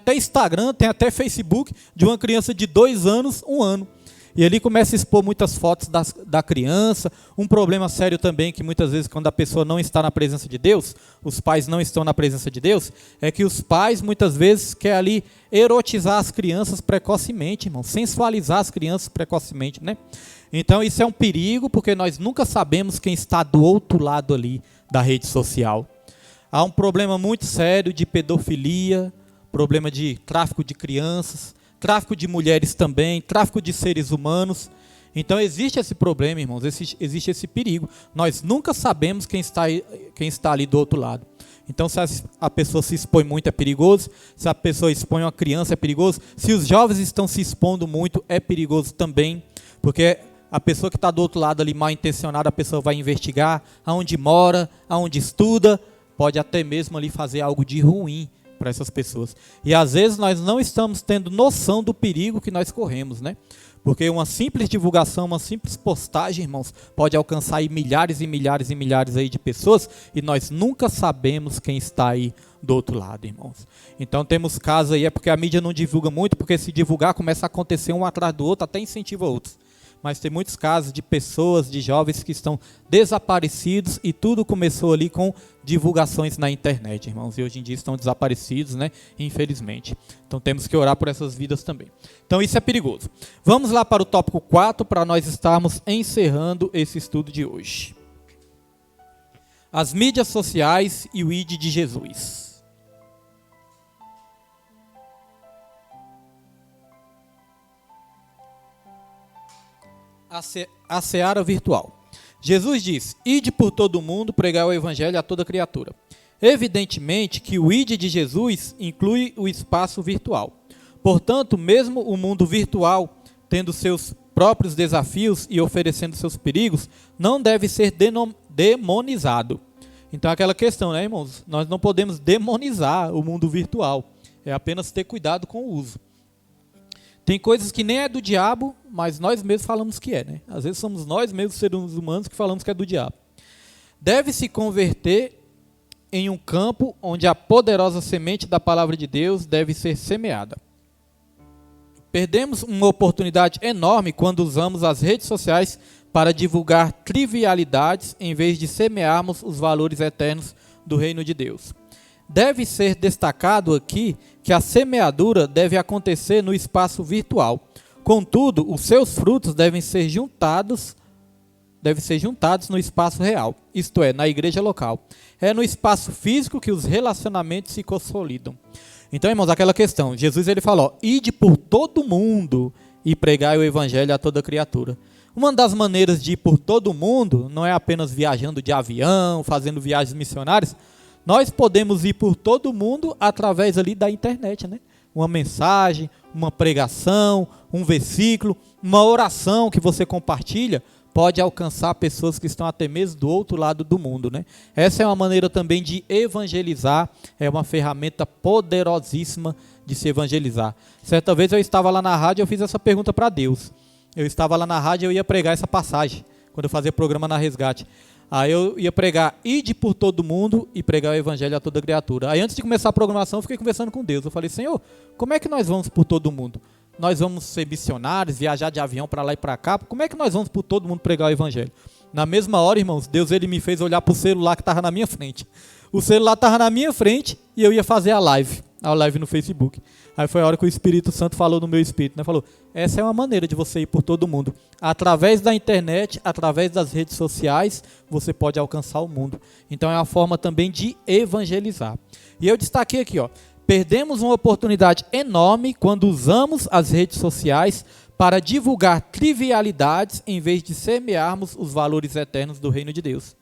até Facebook de uma criança de 2 anos, 1 ano. E ali começa a expor muitas fotos da criança. Um problema sério também, que muitas vezes quando a pessoa não está na presença de Deus, os pais não estão na presença de Deus, é que os pais muitas vezes querem ali erotizar as crianças precocemente, irmão, sensualizar as crianças precocemente, né? Então isso é um perigo, porque nós nunca sabemos quem está do outro lado ali da rede social. Há um problema muito sério de pedofilia, problema de tráfico de crianças, tráfico de mulheres também, tráfico de seres humanos. Então existe esse problema, irmãos, existe esse perigo. Nós nunca sabemos quem está ali do outro lado. Então se a pessoa se expõe muito é perigoso, se a pessoa expõe uma criança é perigoso, se os jovens estão se expondo muito é perigoso também, porque a pessoa que está do outro lado ali mal intencionada, a pessoa vai investigar aonde mora, aonde estuda, pode até mesmo ali fazer algo de ruim para essas pessoas. E às vezes nós não estamos tendo noção do perigo que nós corremos, né? Porque uma simples divulgação, uma simples postagem, irmãos, pode alcançar aí milhares e milhares e milhares aí de pessoas e nós nunca sabemos quem está aí do outro lado, irmãos. Então temos casos aí, é porque a mídia não divulga muito, porque se divulgar começa a acontecer um atrás do outro, até incentiva outros. Mas tem muitos casos de pessoas, de jovens que estão desaparecidos e tudo começou ali com divulgações na internet, irmãos. E hoje em dia estão desaparecidos, né? Infelizmente. Então temos que orar por essas vidas também. Então isso é perigoso. Vamos lá para o tópico 4 para nós estarmos encerrando esse estudo de hoje. As mídias sociais e o ID de Jesus. A seara virtual. Jesus diz: ide por todo o mundo pregar o evangelho a toda criatura. Evidentemente que o ide de Jesus inclui o espaço virtual. Portanto, mesmo o mundo virtual, tendo seus próprios desafios e oferecendo seus perigos, não deve ser demonizado. Então aquela questão, né, irmãos? Nós não podemos demonizar o mundo virtual. É apenas ter cuidado com o uso. Tem coisas que nem é do diabo, mas nós mesmos falamos que é, né? Às vezes somos nós mesmos, seres humanos, que falamos que é do diabo. Deve se converter em um campo onde a poderosa semente da palavra de Deus deve ser semeada. Perdemos uma oportunidade enorme quando usamos as redes sociais para divulgar trivialidades em vez de semearmos os valores eternos do reino de Deus. Deve ser destacado aqui que a semeadura deve acontecer no espaço virtual. Contudo, os seus frutos devem ser juntados no espaço real, isto é, na igreja local. É no espaço físico que os relacionamentos se consolidam. Então, irmãos, aquela questão, Jesus ele falou: ide por todo mundo e pregai o evangelho a toda criatura. Uma das maneiras de ir por todo mundo não é apenas viajando de avião, fazendo viagens missionárias. Nós podemos ir por todo mundo através ali da internet, né? Uma mensagem, uma pregação, um versículo, uma oração que você compartilha pode alcançar pessoas que estão até mesmo do outro lado do mundo, né? Essa é uma maneira também de evangelizar, é uma ferramenta poderosíssima de se evangelizar. Certa vez eu estava lá na rádio e eu fiz essa pergunta para Deus. Eu estava lá na rádio e eu ia pregar essa passagem, quando eu fazia programa na Resgate. Aí eu ia pregar, ide por todo mundo e pregar o evangelho a toda criatura. Aí antes de começar a programação, eu fiquei conversando com Deus. Eu falei, Senhor, como é que nós vamos por todo mundo? Nós vamos ser missionários, viajar de avião para lá e para cá? Como é que nós vamos por todo mundo pregar o evangelho? Na mesma hora, irmãos, Deus ele me fez olhar para o celular que estava na minha frente. O celular estava na minha frente e eu ia fazer a live no Facebook. Aí foi a hora que o Espírito Santo falou no meu espírito, né? Falou, essa é uma maneira de você ir por todo mundo. Através da internet, através das redes sociais, você pode alcançar o mundo. Então é uma forma também de evangelizar. E eu destaquei aqui, ó, perdemos uma oportunidade enorme quando usamos as redes sociais para divulgar trivialidades em vez de semearmos os valores eternos do reino de Deus.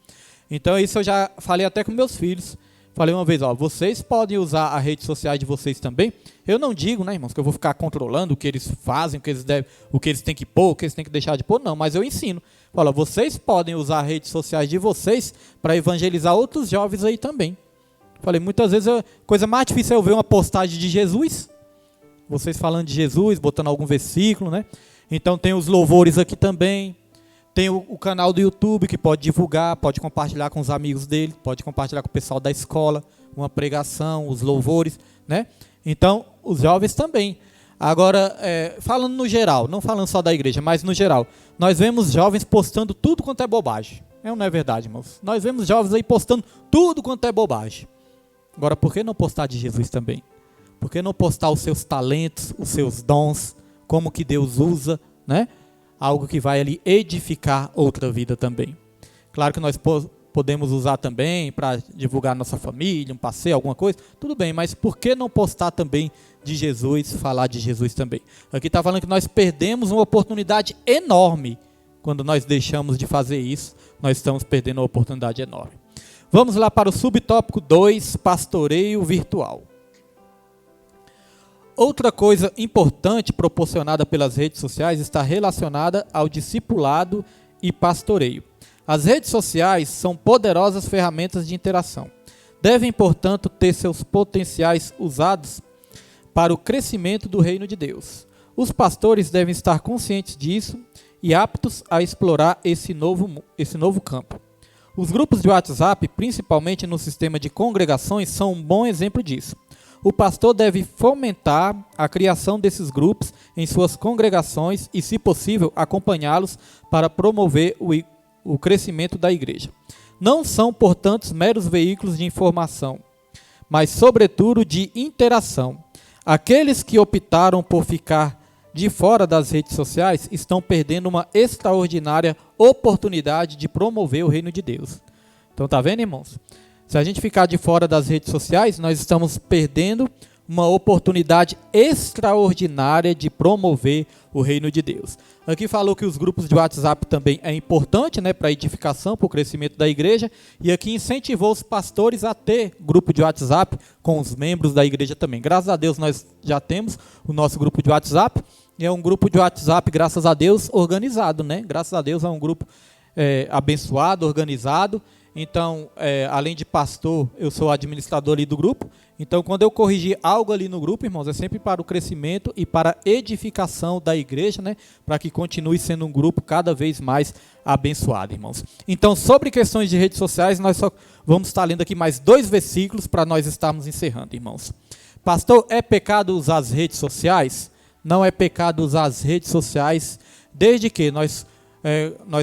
Então isso eu já falei até com meus filhos. Falei uma vez, ó, vocês podem usar a rede social de vocês também. Eu não digo, né, irmãos, que eu vou ficar controlando o que eles fazem, o que eles têm que pôr, o que eles têm que deixar de pôr, não, mas eu ensino. Fala, vocês podem usar as redes sociais de vocês para evangelizar outros jovens aí também. Falei, muitas vezes a coisa mais difícil é eu ver uma postagem de Jesus, vocês falando de Jesus, botando algum versículo, né? Então tem os louvores aqui também. Tem o canal do YouTube que pode divulgar, pode compartilhar com os amigos dele, pode compartilhar com o pessoal da escola, uma pregação, os louvores, né? Então, os jovens também. Agora, falando no geral, não falando só da igreja, mas no geral, nós vemos jovens postando tudo quanto é bobagem. Não é verdade, irmãos? Nós vemos jovens aí postando tudo quanto é bobagem. Agora, por que não postar de Jesus também? Por que não postar os seus talentos, os seus dons, como que Deus usa, né? Algo que vai ali edificar outra vida também. Claro que nós podemos usar também para divulgar nossa família, um passeio, alguma coisa, tudo bem, mas por que não postar também de Jesus, falar de Jesus também? Aqui está falando que nós perdemos uma oportunidade enorme. Quando nós deixamos de fazer isso, nós estamos perdendo uma oportunidade enorme. Vamos lá para o subtópico 2, pastoreio virtual. Outra coisa importante proporcionada pelas redes sociais está relacionada ao discipulado e pastoreio. As redes sociais são poderosas ferramentas de interação. Devem, portanto, ter seus potenciais usados para o crescimento do reino de Deus. Os pastores devem estar conscientes disso e aptos a explorar esse novo campo. Os grupos de WhatsApp, principalmente no sistema de congregações, são um bom exemplo disso. O pastor deve fomentar a criação desses grupos em suas congregações e, se possível, acompanhá-los para promover o crescimento da igreja. Não são, portanto, meros veículos de informação, mas, sobretudo, de interação. Aqueles que optaram por ficar de fora das redes sociais estão perdendo uma extraordinária oportunidade de promover o reino de Deus. Então, tá vendo, irmãos? Se a gente ficar de fora das redes sociais, nós estamos perdendo uma oportunidade extraordinária de promover o reino de Deus. Aqui falou que os grupos de WhatsApp também é importante, né, para a edificação, para o crescimento da igreja, e aqui incentivou os pastores a ter grupo de WhatsApp com os membros da igreja também. Graças a Deus nós já temos o nosso grupo de WhatsApp, e é um grupo de WhatsApp, graças a Deus, organizado, né? Graças a Deus é um grupo abençoado, organizado. Então, além de pastor, eu sou administrador ali do grupo. Então, quando eu corrigir algo ali no grupo, irmãos, é sempre para o crescimento e para a edificação da igreja, né? Para que continue sendo um grupo cada vez mais abençoado, irmãos. Então, sobre questões de redes sociais, nós só vamos estar lendo aqui mais 2 versículos para nós estarmos encerrando, irmãos. Pastor, é pecado usar as redes sociais? Não é pecado usar as redes sociais, desde que nós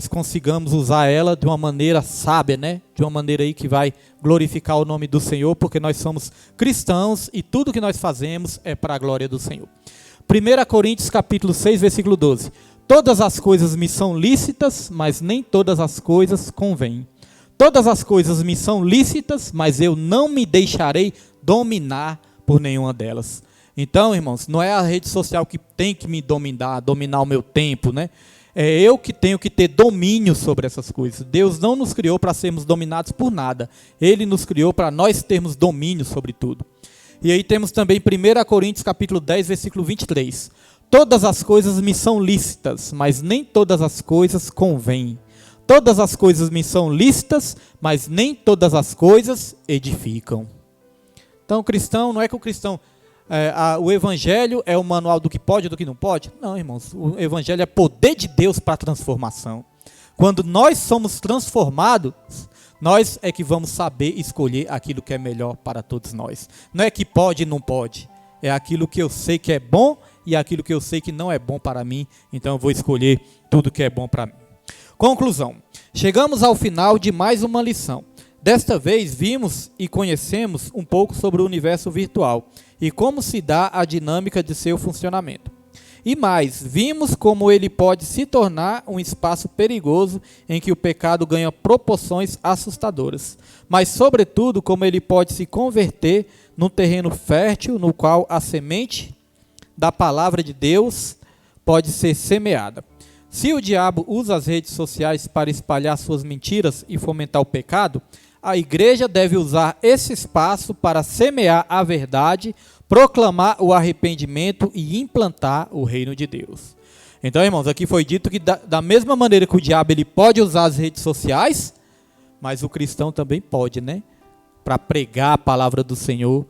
consigamos usar ela de uma maneira sábia, né? De uma maneira aí que vai glorificar o nome do Senhor, porque nós somos cristãos e tudo que nós fazemos é para a glória do Senhor. 1 Coríntios capítulo 6, versículo 12. Todas as coisas me são lícitas, mas nem todas as coisas convêm. Todas as coisas me são lícitas, mas eu não me deixarei dominar por nenhuma delas. Então, irmãos, não é a rede social que tem que me dominar o meu tempo, né? É eu que tenho que ter domínio sobre essas coisas. Deus não nos criou para sermos dominados por nada. Ele nos criou para nós termos domínio sobre tudo. E aí temos também 1 Coríntios capítulo 10, versículo 23. Todas as coisas me são lícitas, mas nem todas as coisas convêm. Todas as coisas me são lícitas, mas nem todas as coisas edificam. Então o cristão, não é que o cristão... o evangelho é o manual do que pode e do que não pode? Não, irmãos, o evangelho é poder de Deus para a transformação. Quando nós somos transformados, nós é que vamos saber escolher aquilo que é melhor para todos nós. Não é que pode e não pode. É aquilo que eu sei que é bom e aquilo que eu sei que não é bom para mim. Então eu vou escolher tudo que é bom para mim. Conclusão. Chegamos ao final de mais uma lição. Desta vez vimos e conhecemos um pouco sobre o universo virtual e como se dá a dinâmica de seu funcionamento. E mais, vimos como ele pode se tornar um espaço perigoso em que o pecado ganha proporções assustadoras, mas sobretudo como ele pode se converter num terreno fértil no qual a semente da palavra de Deus pode ser semeada. Se o diabo usa as redes sociais para espalhar suas mentiras e fomentar o pecado, a igreja deve usar esse espaço para semear a verdade, proclamar o arrependimento e implantar o reino de Deus. Então, irmãos, aqui foi dito que da mesma maneira que o diabo ele pode usar as redes sociais, mas o cristão também pode, né? Para pregar a palavra do Senhor,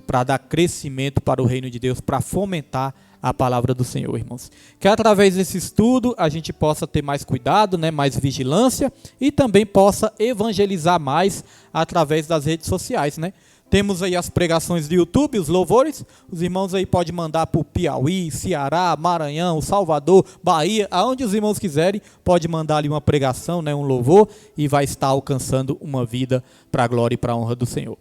para dar crescimento para o reino de Deus, para fomentar a palavra do Senhor, irmãos. Que através desse estudo a gente possa ter mais cuidado, né, mais vigilância e também possa evangelizar mais através das redes sociais, né? Temos aí as pregações do YouTube, os louvores, os irmãos aí podem mandar para o Piauí, Ceará, Maranhão, Salvador, Bahia, aonde os irmãos quiserem, pode mandar ali uma pregação, né, um louvor e vai estar alcançando uma vida para a glória e para a honra do Senhor.